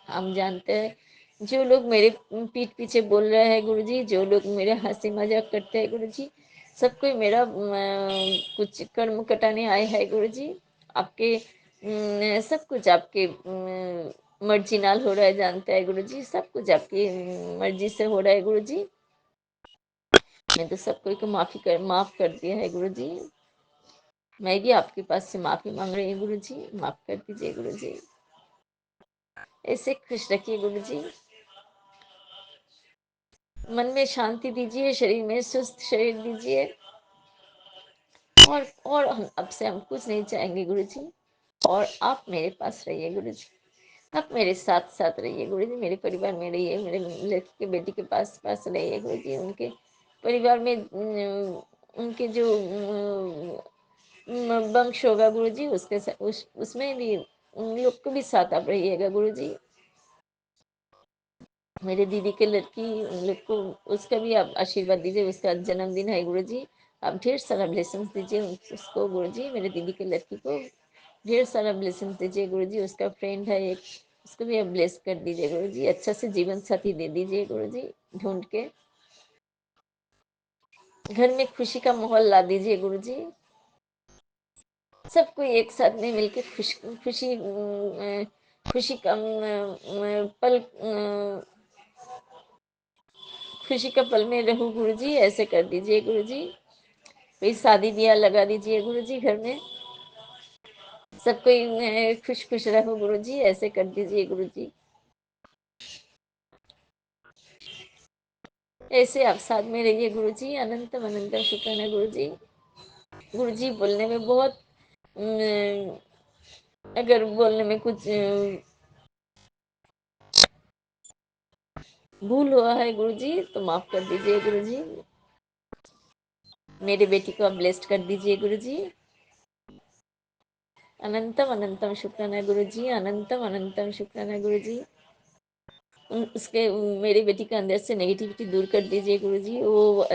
हम जानते हैं जो लोग मेरे पीठ पीछे बोल रहे हैं गुरुजी, जो लोग मेरे हंसी मजाक करते हैं गुरुजी, सब कोई मेरा कुछ कर्म कटाने आए हैं गुरुजी। आपके सब कुछ आपके मर्जी नाल हो रहा है, जानते हैं गुरुजी। सब कुछ आपकी मर्जी से हो रहा है गुरुजी। मैं तो सब कोई को माफ कर दिया है गुरुजी। मैं भी आपके पास से माफी मांग रही हूँ गुरुजी। माफ कर दीजिए गुरुजी। ऐसे खुश रखिए गुरुजी। मन में शांति दीजिए, शरीर में सुस्त शरीर दीजिए। और हम अब से हम कुछ नहीं चाहेंगे गुरुजी। और आप मेरे पास रहिए गुरुजी। आप मेरे साथ साथ रहिए गुरुजी। मेरे परिवार में रहिए, मेरे लड़की के बेटी के पास पास रहिए गुरुजी। उनके परिवार में उनके जो वंश होगा गुरुजी, उसमें भी उन लोग को भी साथ आप रहिएगा गुरुजी। मेरे दीदी के लड़की, उन लोग को उसका भी आप आशीर्वाद दीजिए, उसका जन्मदिन है गुरुजी। आप ढेर सारा ब्लेसिंग्स दीजिए उसको गुरुजी, मेरे दीदी के लड़की को ढेर सारा ब्लेसिंग्स दीजिए गुरुजी। उसका फ्रेंड है एक, उसको भी आप ब्लेस कर दीजिए गुरुजी। अच्छा से जीवन साथी दे दीजिए गुरुजी ढूंढ के। घर में खुशी का माहौल ला दीजिए गुरुजी। सबको एक साथ में मिलकर खुशी खुशी का पल खुशी का पल में रहूं गुरुजी, ऐसे कर दीजिए गुरुजी। कोई शादी ब्याह लगा दीजिए गुरुजी घर में, सब कोई खुश खुश रहो गुरुजी, ऐसे कर दीजिए गुरुजी। ऐसे आप साथ में रहिए गुरुजी। अनंतम अनंतम शुक्राना गुरुजी। गुरुजी बोलने में बहुत अगर बोलने में कुछ भूल हुआ है गुरुजी तो माफ कर दीजिए गुरुजी। मेरे बेटी को आप ब्लेस्ड कर दीजिए गुरुजी। अनंतम अनंतम शुक्राना गुरुजी, अनंतम अनंतम शुक्राना गुरुजी। उसके मेरी बेटी के अंदर से नेगेटिविटी दूर कर दीजिए गुरुजी। वो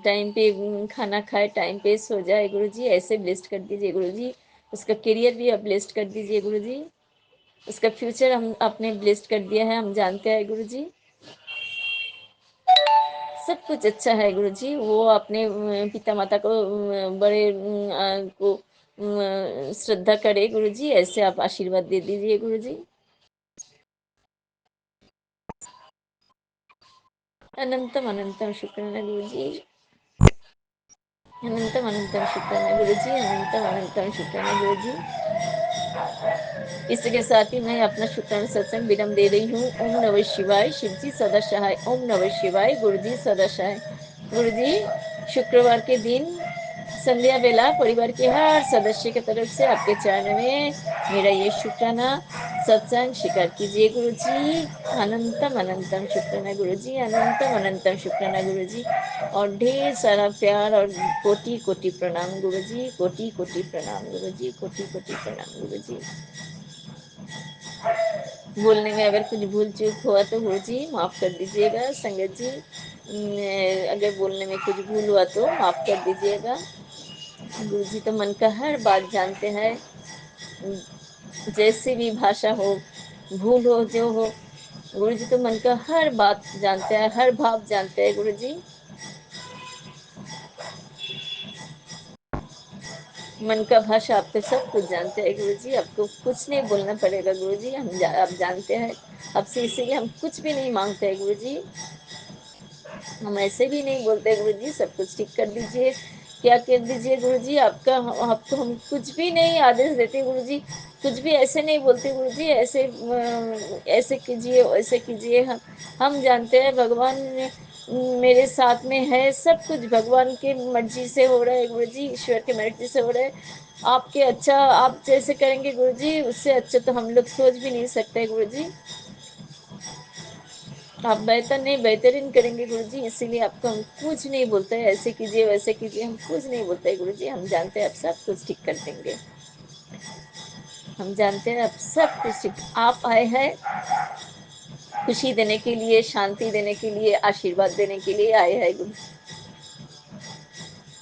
टाइम पे खाना खाए, टाइम पे सो जाए गुरुजी, ऐसे ब्लेस्ड कर दीजिए गुरुजी। उसका करियर भी आप ब्लेस्ड कर दीजिए गुरुजी। उसका फ्यूचर हम आपने ब्लेस्ड कर दिया है, हम जानते हैं गुरुजी। सब कुछ अच्छा है गुरुजी। वो अपने पिता माता को बड़े को श्रद्धा करे गुरुजी, ऐसे आप आशीर्वाद दे दीजिए गुरुजी। अनंतम अनंतम शुक्राना गुरुजी। अनंतम अनंतम शुक्राना गुरुजी, अनंतम अनंतम शुक्राना गुरुजी। इसके साथ ही मैं अपना शुक्राना सत्संग विराम दे रही हूँ। ओम नमः शिवाय, शिव जी सदा सहाय। ओम नमः शिवाय, गुरु जी सदा सहाय। गुरु जी, शुक्रवार के दिन संध्या बेला परिवार के हर सदस्य की तरफ से आपके चरण में मेरा ये शुक्राना सत्संग स्वीकार कीजिए गुरु जी। अनंतम अनंतम शुक्राना गुरु जी, अनंतम अनंतम शुक्राना गुरु जी। और ढेर सारा प्यार और कोटि कोटि प्रणाम गुरु जी, कोटि कोटि प्रणाम गुरु जी, कोटि कोटि प्रणाम गुरु जी। बोलने में अगर कुछ भूल चूक हुआ तो गुरु जी माफ कर दीजिएगा। संगत जी, अगर बोलने में कुछ भूल हुआ तो माफ कर दीजिएगा। गुरु जी तो मन का हर बात जानते हैं, जैसी भी भाषा हो, भूल हो, जो हो, गुरु जी तो मन का हर बात जानते हैं, हर भाव जानते हैं गुरु जी। मन का भाषा आप तो सब कुछ जानते हैं गुरु जी। आपको कुछ नहीं बोलना पड़ेगा गुरु जी, आप जानते हैं आपसे, इसीलिए हम कुछ भी नहीं मांगते हैं गुरु जी। हम ऐसे भी नहीं बोलते गुरु जी, सब कुछ ठीक कर दीजिए, क्या कर दीजिए गुरु जी। आपको हम कुछ भी नहीं आदेश देते गुरु जी, कुछ भी ऐसे नहीं बोलते गुरु जी। ऐसे कीजिए, वैसे कीजिए। हम जानते हैं भगवान मेरे साथ में है, सब कुछ भगवान के मर्जी से हो रहा है गुरु जी, ईश्वर के मर्जी से हो रहा है। आपके अच्छा आप जैसे करेंगे गुरु जी, उससे अच्छा तो हम लोग सोच भी नहीं सकते गुरु जी। आप बेहतर नहीं बेहतरीन करेंगे गुरु जी, इसीलिए आपको हम कुछ नहीं बोलते हैं ऐसे कीजिए वैसे कीजिए, हम कुछ नहीं बोलते हैं गुरु जी। हम जानते हैं आप सब कुछ ठीक कर देंगे, हम जानते हैं आप सब कुछ ठीक। आप आए हैं खुशी देने के लिए, शांति देने के लिए, आशीर्वाद देने के लिए आए हैं गुरु।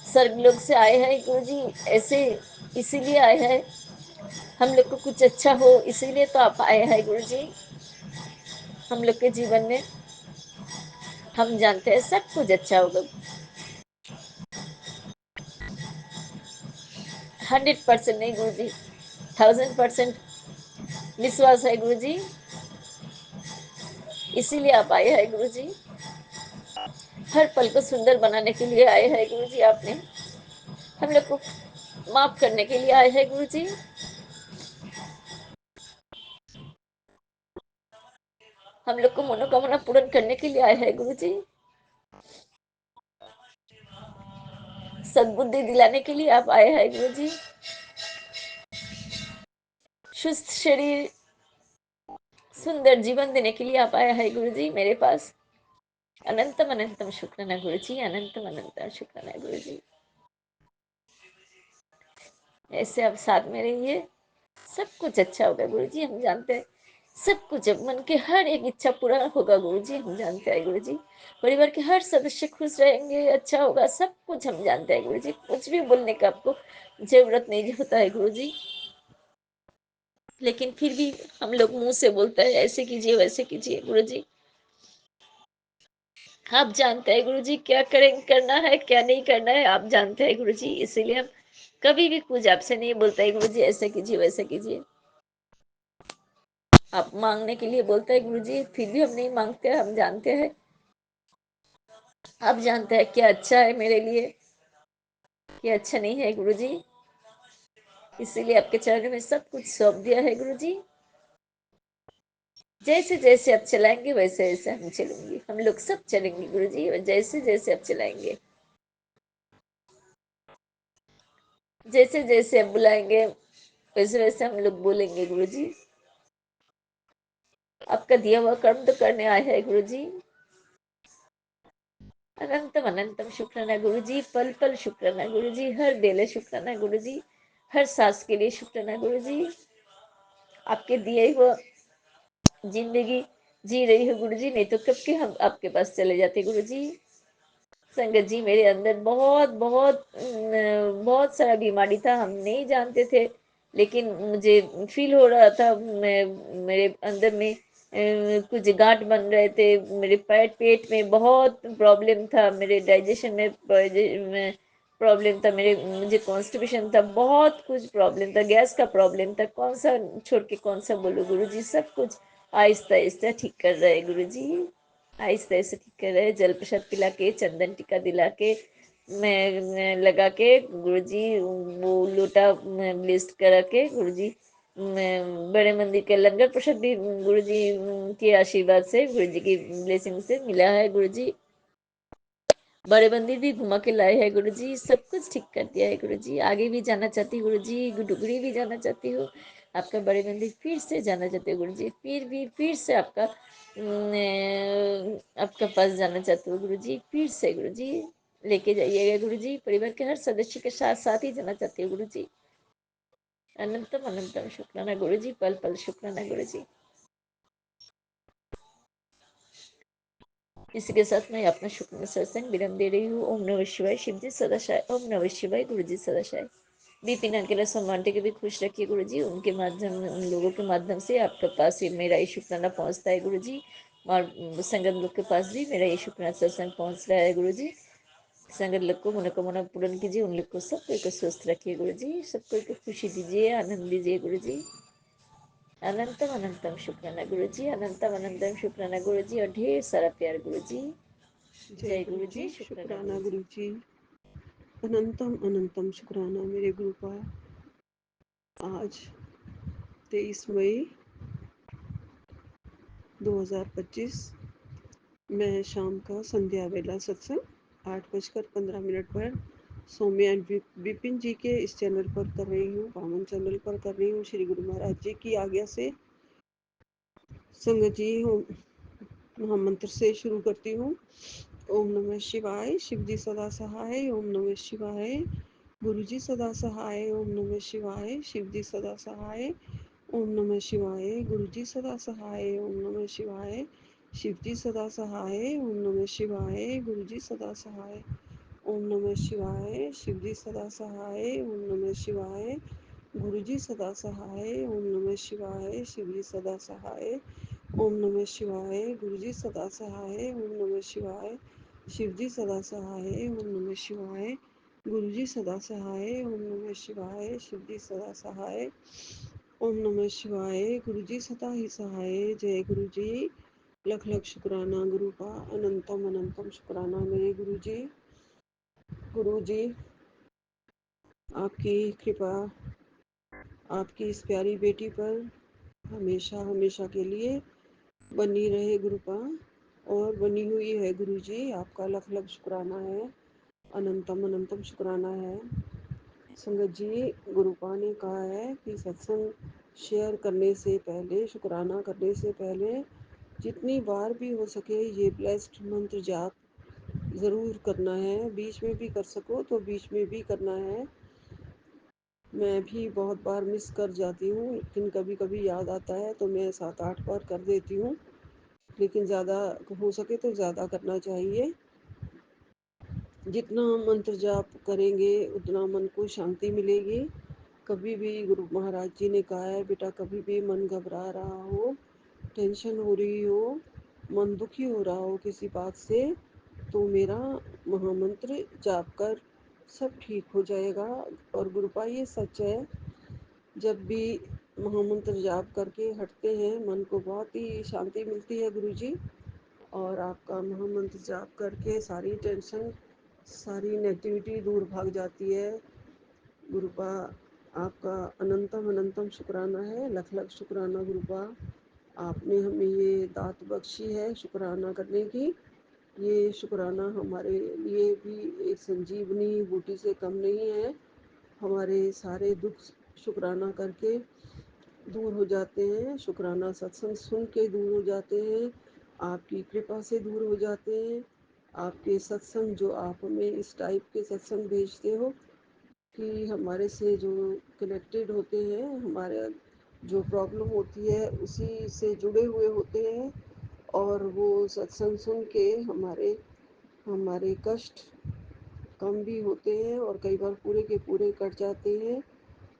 स्वर्ग लोक से आए हैं गुरु जी, ऐसे इसीलिए आए हैं हम लोग को कुछ अच्छा हो, इसीलिए तो आप आए हैं गुरु जी हम लोग के जीवन में। हम जानते हैं सब कुछ अच्छा होगा। 100% नहीं गुरु जी, 1000% विश्वास है गुरु जी, इसीलिए आप आए हैं गुरु जी। हर पल को सुंदर बनाने के लिए आए हैं गुरु जी। आपने हम लोग को माफ करने के लिए आए हैं गुरु जी। हम लोग को मनोकामना पूर्ण करने के लिए आए हैं गुरु जी। सद्बुद्धि दिलाने के लिए आप आए हैं गुरु जी। सुस्त शरीर, सुंदर जीवन देने के लिए आप आया है गुरु जी मेरे पास। अनंतम अनंतम शुक्राना गुरु जी, अनंतम अनंतम शुक्राना गुरु जी। ऐसे आप साथ में रहिए, सब कुछ अच्छा होगा गुरुजी, हम जानते हैं। सब कुछ मन के हर एक इच्छा पूरा होगा गुरुजी, हम जानते हैं गुरुजी। परिवार के हर सदस्य खुश रहेंगे, अच्छा होगा, सब कुछ हम जानते हैं गुरुजी। कुछ भी बोलने का आपको जरूरत नहीं होता है गुरुजी, लेकिन फिर भी हम लोग मुंह से बोलते हैं ऐसे कीजिए वैसे कीजिए गुरुजी। आप जानते हैं गुरुजी क्या करें, करना है क्या नहीं करना है, आप जानते हैं गुरुजी। इसीलिए हम कभी भी कुछ आपसे नहीं बोलते है गुरुजी ऐसे कीजिए वैसे कीजिए। आप मांगने के लिए बोलते हैं गुरुजी, फिर भी हम नहीं मांगते, हम जानते हैं। आप जानते हैं क्या अच्छा है मेरे लिए, क्या अच्छा नहीं है गुरुजी। इसीलिए आपके चरणों में सब कुछ सौंप दिया है गुरुजी। जैसे जैसे आप चलाएंगे वैसे वैसे हम चलेंगे, हम लोग सब चलेंगे गुरुजी, और जैसे जैसे आप चलाएंगे, जैसे जैसे आप बुलाएंगे वैसे वैसे हम लोग बोलेंगे गुरुजी। आपका दिया हुआ कर्म तो करने आए हैं गुरुजी। अनंतम अनंतम शुक्राना गुरुजी, पल पल शुक्राना गुरुजी, हर बेले शुक्राना गुरुजी, हर सांस के लिए शुक्राना गुरुजी। आपके दिए हुआ जिंदगी जी रही हो गुरुजी, नहीं तो कब के हम आपके पास चले जाते गुरुजी। संगत जी, मेरे अंदर बहुत बहुत बहुत सारा बीमारी था, हम नहीं जानते थे, लेकिन मुझे फील हो रहा था, मैं मेरे अंदर में कुछ गांठ बन रहे थे, मेरे पेट में बहुत प्रॉब्लम था, मेरे डाइजेशन में प्रॉब्लम था, मेरे मुझे कॉन्स्टिपेशन था, बहुत कुछ प्रॉब्लम था, गैस का प्रॉब्लम था, कौन सा छोड़ के कौन सा बोलूं गुरुजी। सब कुछ आहिस्ता आहिस्ता ठीक कर रहे गुरुजी, आहिस्ता आहिस्ता ठीक कर रहे। जल प्रसाद पिला के, चंदन टीका दिला के, मैं लगा के गुरुजी, वो लोटा ब्लेस्ड करा के गुरुजी, मैं बड़े मंदिर के लंगर प्रसाद भी गुरुजी के आशीर्वाद से, गुरुजी की ब्लेसिंग से मिला है गुरुजी। बड़े मंदिर भी घुमा के लाए हैं गुरुजी, सब कुछ ठीक कर दिया है गुरुजी। आगे भी जाना चाहती हूँ गुरुजी, डुगरी भी जाना चाहती हूँ, आपका बड़े मंदिर फिर से जाना चाहती हूँ गुरुजी, फिर से आपका आपका पास जाना चाहती हूँ गुरुजी, फिर से गुरुजी लेके जाइएगा गुरुजी। परिवार के हर सदस्य के साथ साथ ही जाना चाहती हूँ गुरुजी। अनंतम अनंतम शुक्राना गुरुजी, पल पल शुक्राना गुरुजी। इसी के साथ मैं अपना शुक्र सत्संग विराम दे रही हूँ। ओम नमः शिवाय, शिव जी सदाशाय। ओम नमः शिवाय, गुरु जी सदाशाय। बिपिन अंकेला सम्मांटे के भी खुश रखिए गुरु जी, उनके माध्यम, उन लोगों के माध्यम से आपके पास ये मेरा ये शुक्राना पहुँचता है गुरु जी, और संगत लोग के पास भी मेरा ये शुक्राना सत्संग पहुँच रहा है गुरु जी। संगत लोग को मनोकामना पूर्ण कीजिए, उन लोग को सब कोई को स्वस्थ रखिए गुरु जी, सब कोई को खुशी दीजिए, आनंद दीजिए गुरु जी। अनंतम अनंतम शुक्राना गुरु जी, अनंतम अनंतम शुक्राना गुरु जी, और ढेर सारा प्यार गुरु जी। जय गुरु जी, शुक्राना गुरु जी, अनंतम अनंतम शुक्राना मेरे गुरु का। आज 23 मई 2025 मैं शाम का संध्या वेला सत्संग 8:15 पर सौम्या एंड विपिन जी के इस चैनल पर कर रही हूँ, पावन चैनल पर कर रही हूँ। श्री गुरु महाराज जी की आज्ञा से संगत जी महामंत्र से शुरू करती हूँ। ओम नमः शिवाय, शिव जी सदा सहाय। ओम नमः शिवाय, गुरु जी सदा सहाय। ओम नमः शिवाय, शिव जी सदा सहाय। ओम नमः शिवाय, गुरु जी सदा सहाय। ओम नमः शिवाय, शिव जी सदा सहाय। ओम नमः शिवाय, गुरु जी सदा सहाय। ओम नमः शिवाय, शिव जी सदा सहाय। ओम नमः शिवाय, गुरु जी सदा सहाय। ओम नमः शिवाय, शिव जी सदा सहाय। ओम नमः शिवाय, गुरु जी सदा सहाय। ओम नमः शिवाय, शिव जी सदा सहाय। ओम नमः शिवाय, गुरु जी सदा सहाय। ओम नमः शिवाय, शिव जी सदा सहाय। ओम नमः शिवाय, गुरु जी सदा ही सहाय। जय गुरु जी, लख लख शुक्राना गुरु का, अनंतम अनंतम शुक्राना मेरे गुरु जी। गुरु जी, आपकी कृपा, आपकी इस प्यारी बेटी पर हमेशा हमेशा के लिए बनी रहे गुरु का, और बनी हुई है गुरु जी। आपका लख लख शुक्राना है, अनंतम अनंतम शुक्राना है। संगत जी, गुरुपा ने कहा है कि सत्संग शेयर करने से पहले, शुक्राना करने से पहले जितनी बार भी हो सके ये ब्लेस्ड मंत्र जाप ज़रूर करना है। बीच में भी कर सको तो बीच में भी करना है। मैं भी बहुत बार मिस कर जाती हूँ, लेकिन कभी कभी याद आता है तो मैं 7-8 बार कर देती हूँ। लेकिन ज़्यादा हो सके तो ज़्यादा करना चाहिए। जितना हम मंत्र जाप करेंगे उतना मन को शांति मिलेगी। कभी भी गुरु महाराज जी ने कहा है, बेटा कभी भी मन घबरा रहा हो, टेंशन हो रही हो, मन दुखी हो रहा हो किसी बात से, तो मेरा महामंत्र जाप कर सब ठीक हो जाएगा। और गुरुपा ये सच है, जब भी महामंत्र जाप करके हटते हैं मन को बहुत ही शांति मिलती है गुरुजी। और आपका महामंत्र जाप करके सारी टेंशन, सारी नेगेटिविटी दूर भाग जाती है। गुरुपा आपका अनंतम अनंतम शुक्राना है, लख लख शुक्राना गुरुपा। आपने हमें ये दात बख्शी है शुक्राना करने की। ये शुक्राना हमारे लिए भी एक संजीवनी बूटी से कम नहीं है। हमारे सारे दुख शुक्राना करके दूर हो जाते हैं, शुक्राना सत्संग सुन के दूर हो जाते हैं, आपकी कृपा से दूर हो जाते हैं। आपके सत्संग जो आप हमें इस टाइप के सत्संग भेजते हो कि हमारे से जो कनेक्टेड होते हैं, हमारे जो प्रॉब्लम होती है उसी से जुड़े हुए होते हैं, और वो सत्संग सुन के हमारे हमारे कष्ट कम भी होते हैं और कई बार पूरे के पूरे कट जाते हैं।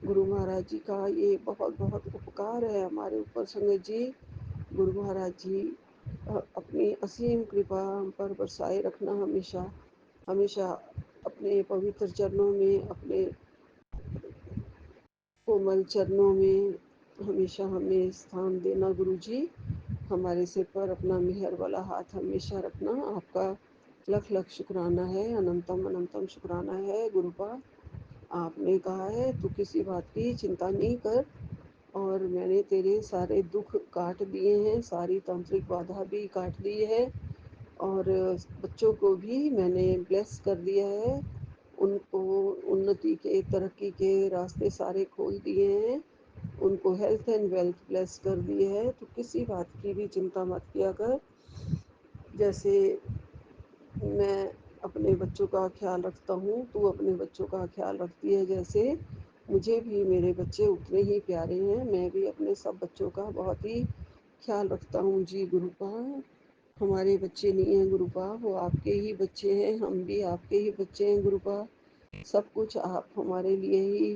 गुरु महाराज जी का ये बहुत बहुत उपकार है हमारे ऊपर संगत जी। गुरु महाराज जी अपनी असीम कृपा हम पर बरसाए रखना हमेशा हमेशा। अपने पवित्र चरणों में, अपने कोमल चरणों में हमेशा हमें स्थान देना गुरु जी। हमारे सिर पर अपना मेहर वाला हाथ हमेशा रखना। आपका लख लख शुक्राना है, अनंतम अनंतम शुक्राना है गुरुपा। आपने कहा है तू किसी बात की चिंता नहीं कर, और मैंने तेरे सारे दुख काट दिए हैं, सारी तांत्रिक बाधा भी काट दी है, और बच्चों को भी मैंने ब्लेस कर दिया है। उनको उन्नति के, तरक्की के रास्ते सारे खोल दिए हैं, उनको हेल्थ एंड वेल्थ ब्लेस कर दिए है। तो किसी बात की भी चिंता मत किया कर। जैसे मैं अपने बच्चों का ख्याल रखता हूँ, तू अपने बच्चों का ख्याल रखती है, जैसे मुझे भी मेरे बच्चे उतने ही प्यारे हैं। मैं भी अपने सब बच्चों का बहुत ही ख्याल रखता हूँ जी गुरुपा। हमारे बच्चे नहीं हैं गुरुपा, वो आपके ही बच्चे हैं, हम भी आपके ही बच्चे हैं गुरुपा। सब कुछ आप हमारे लिए ही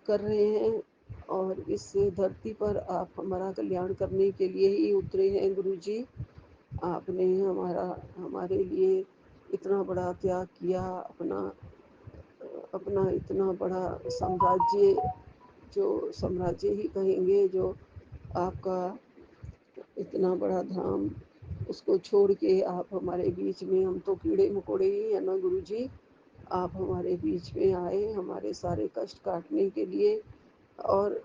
कर रहे हैं, और इस धरती पर आप हमारा कल्याण करने के लिए ही उतरे हैं गुरु जी। आपने हमारे लिए इतना बड़ा त्याग किया, अपना अपना इतना बड़ा साम्राज्य, जो साम्राज्य ही कहेंगे, जो आपका इतना बड़ा धाम, उसको छोड़ के आप हमारे बीच में, हम तो कीड़े मकोड़े ही है ना गुरु जी, आप हमारे बीच में आए हमारे सारे कष्ट काटने के लिए। और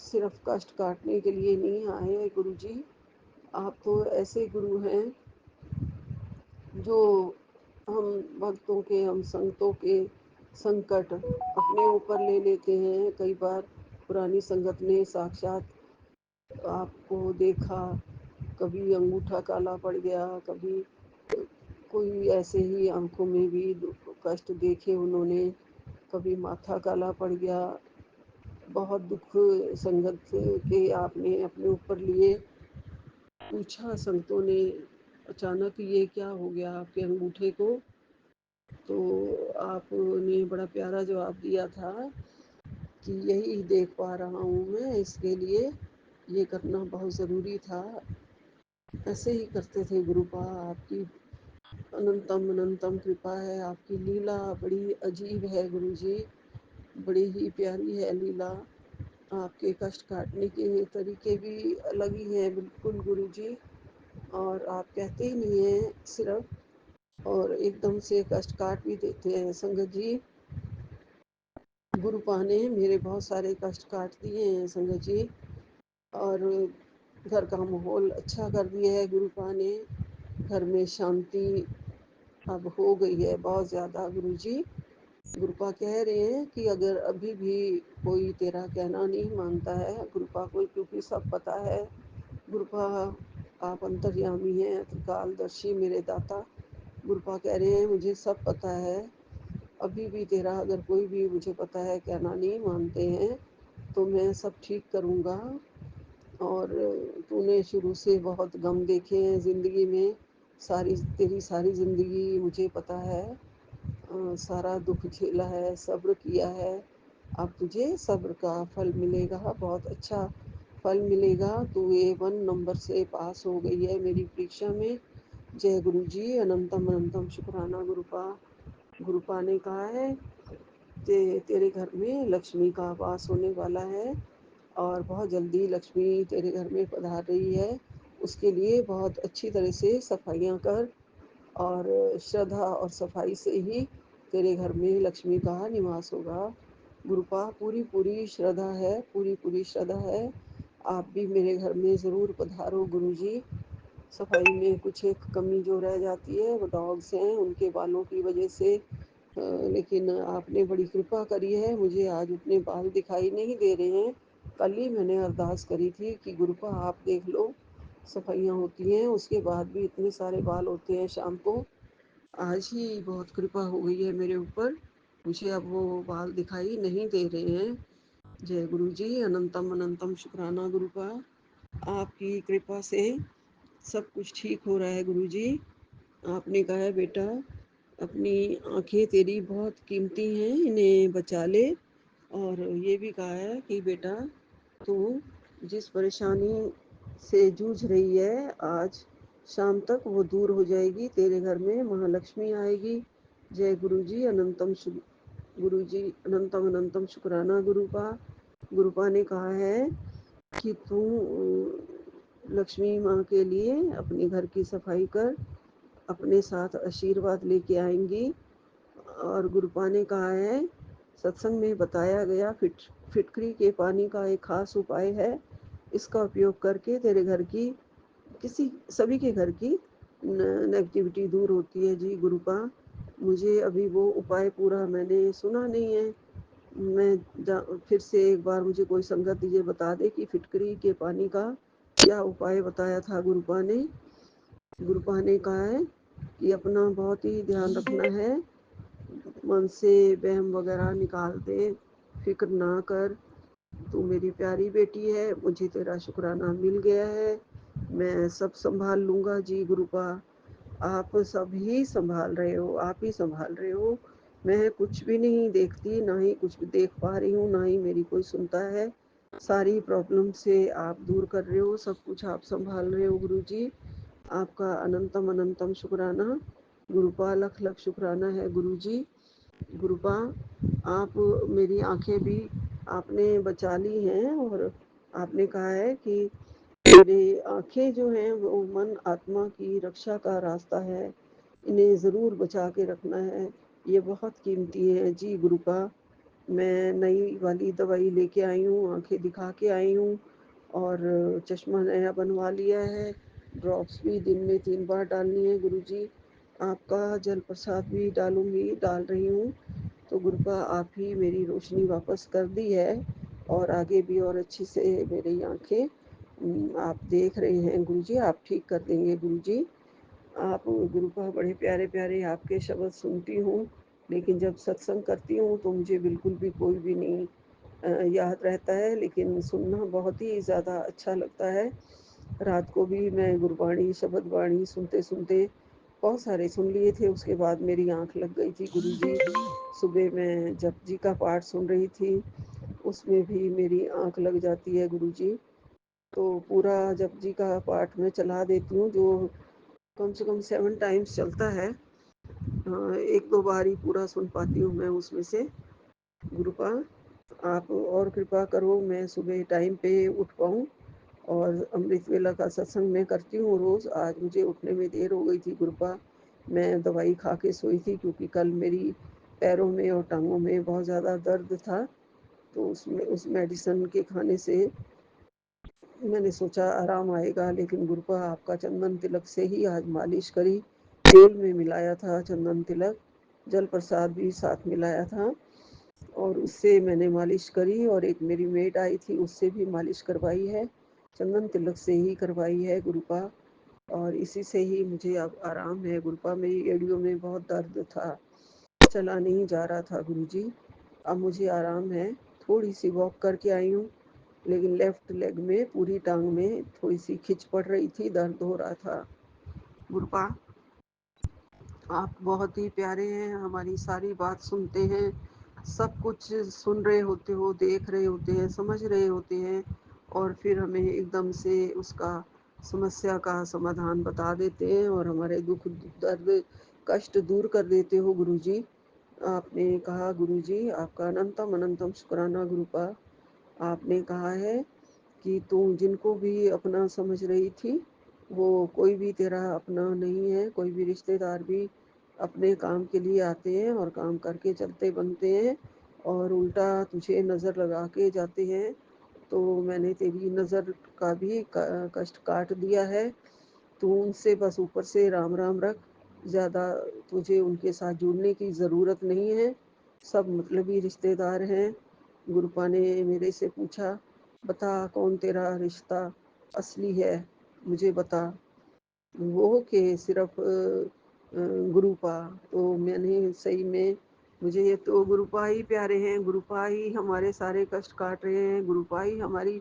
सिर्फ कष्ट काटने के लिए नहीं आए गुरु जी, आप तो ऐसे गुरु हैं जो हम भक्तों के, हम संतों के संकट अपने ऊपर ले लेते हैं। कई बार पुरानी संगत ने साक्षात आपको देखा, कभी अंगूठा काला पड़ गया, कभी कोई ऐसे ही आंखों में भी कष्ट देखे उन्होंने, कभी माथा काला पड़ गया। बहुत दुख संगत के आपने अपने ऊपर लिए। पूछा संतों ने, अचानक ये क्या हो गया आपके अंगूठे को, तो आपने बड़ा प्यारा जवाब दिया था कि यही देख पा रहा हूँ मैं, इसके लिए ये करना बहुत ज़रूरी था। ऐसे ही करते थे गुरुपा। आपकी अनंतम अनंतम कृपा है, आपकी लीला बड़ी अजीब है गुरु जी, बड़ी ही प्यारी है लीला। आपके कष्ट काटने के तरीके भी अलग ही हैं बिल्कुल गुरु जी, और आप कहते ही नहीं हैं सिर्फ, और एकदम से कष्ट काट भी देते हैं संगत जी। गुरुपा ने मेरे बहुत सारे कष्ट काट दिए हैं संगत जी, और घर का माहौल अच्छा कर दिया है गुरुपा ने। घर में शांति अब हो गई है बहुत ज़्यादा गुरु जी। गुरुपा कह रहे हैं कि अगर अभी भी कोई तेरा कहना नहीं मानता है गुरुपा को, क्योंकि सब पता है गुरुपा, आप अंतर्यामी हैं, त्रिकालदर्शी मेरे दाता। गुरुपा कह रहे हैं मुझे सब पता है, अभी भी तेरा अगर कोई भी मुझे पता है कहना नहीं मानते हैं तो मैं सब ठीक करूँगा। और तूने शुरू से बहुत गम देखे हैं ज़िंदगी में, तेरी सारी ज़िंदगी मुझे पता है। सारा दुख झेला है, सब्र किया है। अब तुझे सब्र का फल मिलेगा, बहुत अच्छा फल मिलेगा। तू A1 नंबर से पास हो गई है मेरी परीक्षा में। जय गुरु जी, अनंतम अनंतम शुक्राना गुरुपा। गुरुपा ने कहा है तेरे घर में लक्ष्मी का वास होने वाला है और बहुत जल्दी लक्ष्मी तेरे घर में पधार रही है। उसके लिए बहुत अच्छी तरह से सफाइयाँ कर और श्रद्धा और सफाई से ही तेरे घर में लक्ष्मी का निवास होगा। गुरुपा पूरी पूरी श्रद्धा है, पूरी पूरी श्रद्धा है। आप भी मेरे घर में ज़रूर पधारो गुरुजी। सफाई में कुछ एक कमी जो रह जाती है वो डॉग्स हैं उनके बालों की वजह से। लेकिन आपने बड़ी कृपा करी है, मुझे आज उतने बाल दिखाई नहीं दे रहे हैं। कल ही मैंने अरदास करी थी कि गुरुपा आप देख लो, सफाइयाँ होती हैं उसके बाद भी इतने सारे बाल होते हैं शाम को। आज ही बहुत कृपा हो गई है मेरे ऊपर, मुझे अब वो बाल दिखाई नहीं दे रहे हैं। जय गुरु जी, अनंतम अनंतम शुक्राना गुरुपा। आपकी कृपा से सब कुछ ठीक हो रहा है गुरु जी। आपने कहा है बेटा अपनी आंखें तेरी बहुत कीमती हैं, इन्हें बचा ले। और ये भी कहा है कि बेटा तू जिस परेशानी से जूझ रही है आज शाम तक वो दूर हो जाएगी, तेरे घर में महालक्ष्मी आएगी। जय गुरु जी, गुरु जी अनंतम अनंतम शुक्राना गुरुपा। गुरुपा ने कहा है कि तू लक्ष्मी माँ के लिए अपने घर की सफाई कर, अपने साथ आशीर्वाद लेके आएंगी। और गुरुपा ने कहा है सत्संग में बताया गया फिटकरी के पानी का एक खास उपाय है, इसका उपयोग करके तेरे घर की सभी के घर की नेगेटिविटी दूर होती है। जी गुरुपा, मुझे अभी वो उपाय पूरा मैंने सुना नहीं है। फिर से एक बार मुझे कोई संगत ये बता दे कि फिटकरी के पानी का क्या उपाय बताया था गुरुपा ने। गुरुपा ने कहा है कि अपना बहुत ही ध्यान रखना है, मन से वहम वगैरह निकाल दे, फिक्र ना कर। तू मेरी प्यारी बेटी है, मुझे तेरा शुक्राना मिल गया है, मैं सब संभाल लूँगा। जी गुरुपा, आप सब ही संभाल रहे हो, आप ही संभाल रहे हो। मैं कुछ भी नहीं देखती, ना ही कुछ भी देख पा रही हूँ, ना ही मेरी कोई सुनता है। सारी प्रॉब्लम से आप दूर कर रहे हो, सब कुछ आप संभाल रहे हो गुरु जी। आपका अनंतम अनंतम शुक्राना गुरुपा, लख लख शुक्राना है गुरु जी। गुरुपा, आप मेरी आंखें भी आपने बचा ली हैं और आपने कहा है कि मेरी आंखें जो हैं वो मन आत्मा की रक्षा का रास्ता है, इन्हें ज़रूर बचा के रखना है, ये बहुत कीमती है। जी गुरुपा, मैं नई वाली दवाई लेके आई हूँ, आंखें दिखा के आई हूँ और चश्मा नया बनवा लिया है। ड्रॉप्स भी दिन में 3 बार डालनी है गुरुजी। आपका जल प्रसाद भी डाल रही हूँ। तो गुरुपा आप ही मेरी रोशनी वापस कर दी है और आगे भी और अच्छी से मेरी आंखें आप देख रहे हैं गुरुजी, आप ठीक कर देंगे गुरुजी। आप गुरुपा बड़े प्यारे प्यारे आपके शब्द सुनती हूँ, लेकिन जब सत्संग करती हूँ तो मुझे बिल्कुल भी कोई भी नहीं याद रहता है, लेकिन सुनना बहुत ही ज़्यादा अच्छा लगता है। रात को भी मैं गुरबाणी शब्द वाणी सुनते सुनते बहुत सारे सुन लिए थे, उसके बाद मेरी आंख लग गई थी गुरुजी। सुबह मैं जप जी का पाठ सुन रही थी, उसमें भी मेरी आंख लग जाती है गुरुजी। तो पूरा जप जी का पाठ मैं चला देती हूँ, जो कम से कम 7 टाइम्स चलता है। एक दो बार ही पूरा सुन पाती हूँ मैं उसमें से। गुरुपा, आप और कृपा करो मैं सुबह टाइम पे उठ पाऊँ और अमृत वेला का सत्संग मैं करती हूँ रोज़। आज मुझे उठने में देर हो गई थी गुरुपा, मैं दवाई खा के सोई थी क्योंकि कल मेरी पैरों में और टांगों में बहुत ज़्यादा दर्द था। तो उसमें उस मेडिसिन के खाने से मैंने सोचा आराम आएगा, लेकिन गुरुपा आपका चंदन तिलक से ही आज मालिश करी। तेल में मिलाया था चंदन तिलक, जल प्रसाद भी साथ मिलाया था और उससे मैंने मालिश करी और एक मेरी मेड आई थी उससे भी मालिश करवाई है, चंदन तिलक से ही करवाई है गुरुपा। और इसी से ही मुझे अब आराम है गुरुपा, मेरी एड़ियों में बहुत दर्द था। चला नहीं जा रहा था गुरुजी। अब मुझे आराम है, थोड़ी सी वॉक करके आई हूँ, लेकिन लेफ्ट लेग में, पूरी टांग में थोड़ी सी खिंच पड़ रही थी, दर्द हो रहा था। गुरुपा, आप बहुत ही प्यारे हैं, हमारी सारी बात सुनते हैं, सब कुछ सुन रहे होते हो, देख रहे होते हैं, समझ रहे होते हैं, और फिर हमें एकदम से उसका समस्या का समाधान बता देते हैं और हमारे दुख दर्द कष्ट दूर कर देते हो गुरुजी। आपने कहा गुरुजी, आपका अनंतम अनंतम शुक्राना गुरुपा। आपने कहा है कि तू जिनको भी अपना समझ रही थी, वो कोई भी तेरा अपना नहीं है। कोई भी रिश्तेदार भी अपने काम के लिए आते हैं और काम करके चलते बनते हैं, और उल्टा तुझे नज़र लगा के जाते हैं। तो मैंने तेरी नज़र का भी कष्ट काट दिया है। तू उनसे बस ऊपर से राम राम रख, ज़्यादा तुझे उनके साथ जुड़ने की ज़रूरत नहीं है। सब मतलबी रिश्तेदार हैं। गुरुपा ने मेरे से पूछा, बता कौन तेरा रिश्ता असली है, मुझे बता। वो के सिर्फ गुरुपा। तो मैंने सही में, मुझे ये तो गुरुपा ही प्यारे हैं, गुरुपा ही हमारे सारे कष्ट काट रहे हैं, गुरुपा ही हमारी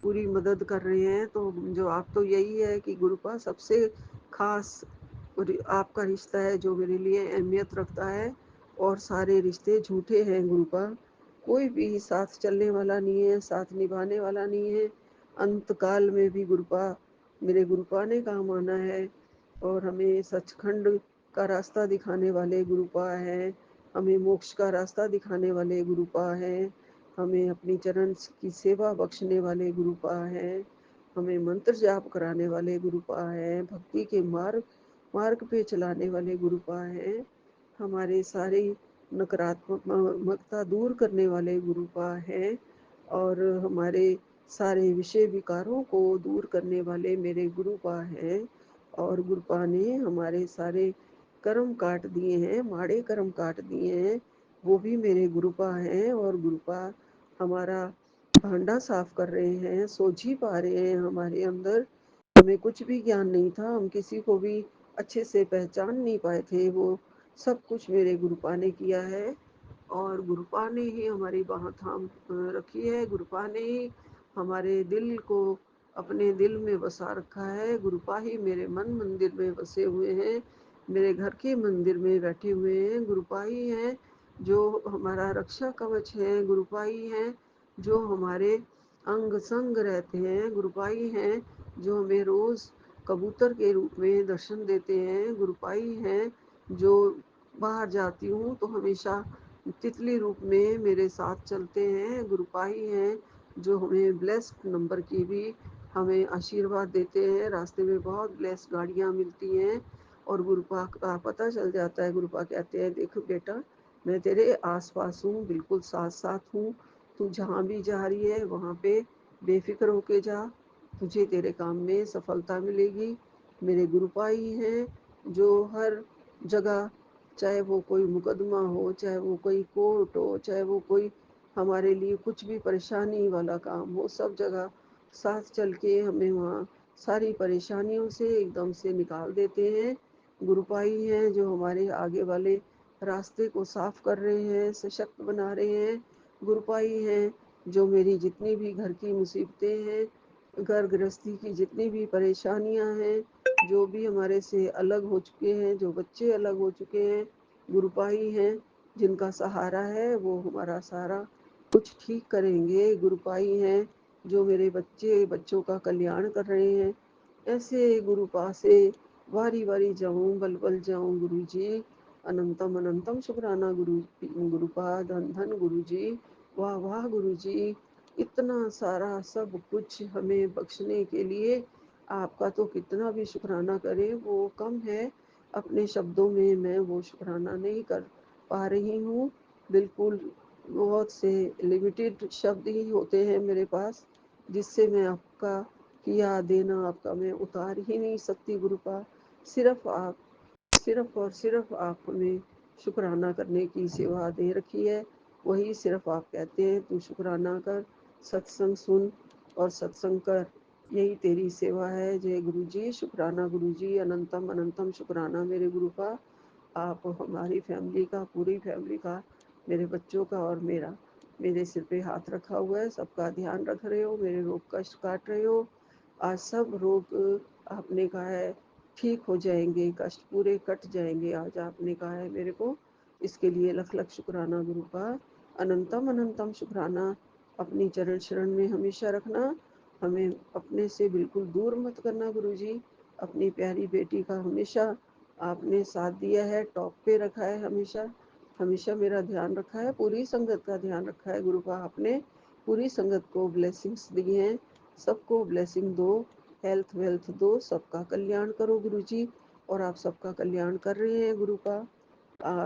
पूरी मदद कर रहे हैं। तो जो आप तो यही है कि गुरुपा सबसे खास आपका रिश्ता है जो मेरे लिए अहमियत रखता है, और सारे रिश्ते झूठे हैं गुरुपा। कोई भी साथ चलने वाला नहीं है, साथ निभाने वाला नहीं है। अंत काल में भी गुरुपा, मेरे गुरुपा ने काम आना है, और हमें सचखंड का रास्ता दिखाने वाले गुरुपा हैं, हमें मोक्ष का रास्ता दिखाने वाले गुरुपा हैं, हमें अपनी चरण की सेवा बख्शने वाले गुरुपा हैं, हमें मंत्र जाप कराने वाले गुरुपा हैं, भक्ति के मार्ग मार्ग पे चलाने वाले गुरुपा हैं, हमारे सारे नकारात्मकता दूर करने वाले गुरुपा हैं, और हमारे सारे विषय विकारों को दूर करने वाले मेरे गुरुपा हैं। और गुरुपा ने हमारे सारे कर्म काट दिए हैं, माड़े कर्म काट दिए हैं, वो भी मेरे गुरुपा हैं। और गुरुपा हमारा भांडा साफ कर रहे हैं, सोझी पा रहे हैं हमारे अंदर। हमें कुछ भी ज्ञान नहीं था, हम किसी को भी अच्छे से पहचान नहीं पाए थे, वो सब कुछ मेरे गुरुपा ने किया है। और गुरुपा ने ही हमारी बाह थाम रखी है, गुरुपा ने ही हमारे दिल को अपने दिल में बसा रखा है। गुरुपा ही मेरे मन मंदिर में बसे हुए हैं, मेरे घर के मंदिर में बैठे हुए हैं। गुरुपा ही हैं जो हमारा रक्षा कवच है, गुरुपा ही हैं जो हमारे अंग संग रहते हैं, गुरुपा ही हैं जो हमें रोज़ कबूतर के रूप में दर्शन देते हैं, गुरुपा ही हैं जो बाहर जाती हूँ तो हमेशा तितली रूप में मेरे साथ चलते हैं, गुरुपा ही हैं जो हमें ब्लेस्ड नंबर की भी हमें आशीर्वाद देते हैं। रास्ते में बहुत ब्लेस्ड गाड़ियाँ मिलती हैं, और गुरुपा का पता चल जाता है। गुरुपा कहते हैं, देख बेटा, मैं तेरे आसपास हूँ, बिल्कुल साथ साथ हूँ, तू जहाँ भी जा रही है वहाँ पे बेफिक्र होके जा, तुझे तेरे काम में सफलता मिलेगी। मेरे गुरुपा ही हैं जो हर जगह, चाहे वो कोई मुकदमा हो, चाहे वो कोई कोर्ट हो, चाहे वो कोई हमारे लिए कुछ भी परेशानी वाला काम हो, सब जगह साथ चल के हमें वहाँ सारी परेशानियों से एकदम से निकाल देते हैं। गुरुपाई हैं जो हमारे आगे वाले रास्ते को साफ कर रहे हैं, सशक्त बना रहे हैं। गुरुपाई हैं जो मेरी जितनी भी घर की मुसीबतें हैं, घर गृहस्थी की जितनी भी परेशानियां हैं, जो भी हमारे से अलग हो चुके हैं, जो बच्चे अलग हो चुके हैं, गुरुपाई हैं जिनका सहारा है, वो हमारा सारा कुछ ठीक करेंगे। गुरुपाई हैं जो मेरे बच्चों का कल्याण कर रहे हैं। ऐसे गुरुपा से वारी वारी जाऊं, बल बल जाऊं गुरु जी। अनंतम अनंतम शुक्राना गुरुपा, धन धन गुरु जी, वाह वाह गुरु जी। इतना सारा सब कुछ हमें बख्शने के लिए आपका तो कितना भी शुक्राना करे वो कम है। अपने शब्दों में मैं वो शुक्राना नहीं कर पा रही हूँ। बिल्कुल बहुत से लिमिटेड शब्द ही होते हैं मेरे पास, जिससे मैं आपका किया देना आपका मैं उतार ही नहीं सकती गुरुपा। सिर्फ आप, सिर्फ और सिर्फ आप हमें शुक्राना करने की सेवा दे रखी है। वही सिर्फ आप कहते हैं, तू शुक्राना कर, सत्संग सुन और सत्संग कर, यही तेरी सेवा है। जय गुरु जी, शुक्राना गुरु जी, अनंतम अनंतम शुक्राना मेरे गुरुपा। आप हमारी फैमिली का, पूरी फैमिली का, मेरे बच्चों का और मेरा, मेरे सिर पे हाथ रखा हुआ है, सबका ध्यान रख रहे हो, मेरे रोग कष्ट काट रहे हो। आज सब रोग आपने कहा है ठीक हो जाएंगे, कष्ट पूरे कट जाएंगे, आज आपने कहा है मेरे को। इसके लिए लख लख शुक्राना गुरु का, अनंतम अनंतम शुक्राना। अपनी चरण शरण में हमेशा रखना, हमें अपने से बिल्कुल दूर मत करना गुरु जी। अपनी प्यारी बेटी का हमेशा आपने साथ दिया है, टॉप पे रखा है, हमेशा हमेशा मेरा ध्यान रखा है, पूरी संगत का ध्यान रखा है गुरु का आपने। पूरी संगत को ब्लेसिंग्स दी हैं, सबको ब्लेसिंग दो, हेल्थ वेल्थ दो, सबका कल्याण करो गुरु जी। और आप सबका कल्याण कर रहे हैं गुरु का।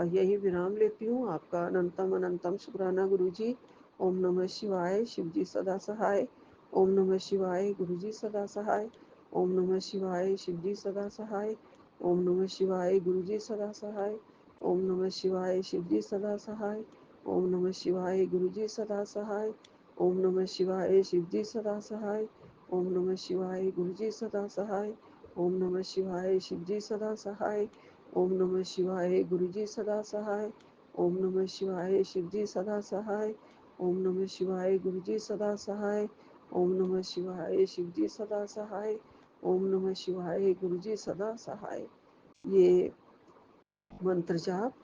यही विराम लेती हूँ। आपका अनंतम अनंतम शुक्राना गुरु जी। ओम नमः शिवाय, शिव जी सदा सहाय। ओम नमः शिवाय, गुरु जी सदा सहाय। ओम नमः शिवाय, शिव जी सदा सहाय। ओम नमः शिवाय, गुरु जी सदा सहाय। ओम नमः शिवाय, शिव जी सदा सहाय। ओम नमः शिवाय, गुरु जी सदा सहाय। ओम नमः शिवाय, शिव जी सदा सहाय। ओम नमः शिवाय, गुरु जी सदा सहाय। ओम नमः शिवाय, शिव जी सदा सहाय। ओम नमः शिवाय, गुरु जी सदा सहाय। ओम नमः शिवाय, शिव जी सदा सहाय। ओम नमः शिवाय, गुरु जी सदा सहाय। ओम नमः शिवाय, शिव जी सदा सहाय। ओम नमः शिवाय, गुरु जी सदा सहाय। ये मंत्र जाप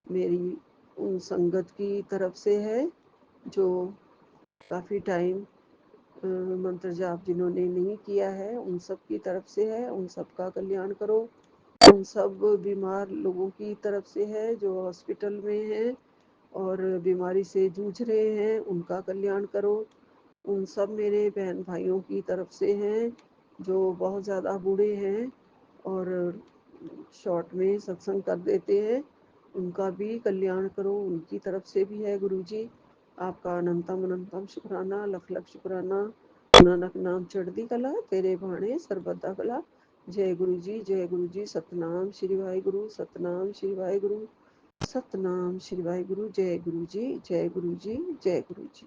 मेरी उन संगत की तरफ से है जो काफ़ी टाइम मंत्र जाप जिन्होंने नहीं किया है, उन सब की तरफ से है। उन सब का कल्याण करो। उन सब बीमार लोगों की तरफ से है जो हॉस्पिटल में हैं और बीमारी से जूझ रहे हैं, उनका कल्याण करो। उन सब मेरे बहन भाइयों की तरफ से हैं जो बहुत ज़्यादा बूढ़े हैं और शॉर्ट में सत्संग कर देते हैं, उनका भी कल्याण करो। उनकी तरफ से भी है गुरु जी। आपका अनंतम अनंतम शुक्राना, लख लख शुक्राना। नानक नाम चढ़दी कला, तेरे भाणे सरबता कला। जय गुरु जी, जय गुरु जी। सतनाम श्री वाहिगुरु, सतनाम श्री वाहिगुरु, सतनाम श्री वाहिगुरु। जय गुरु जी, जय गुरु जी, जय गुरु जी।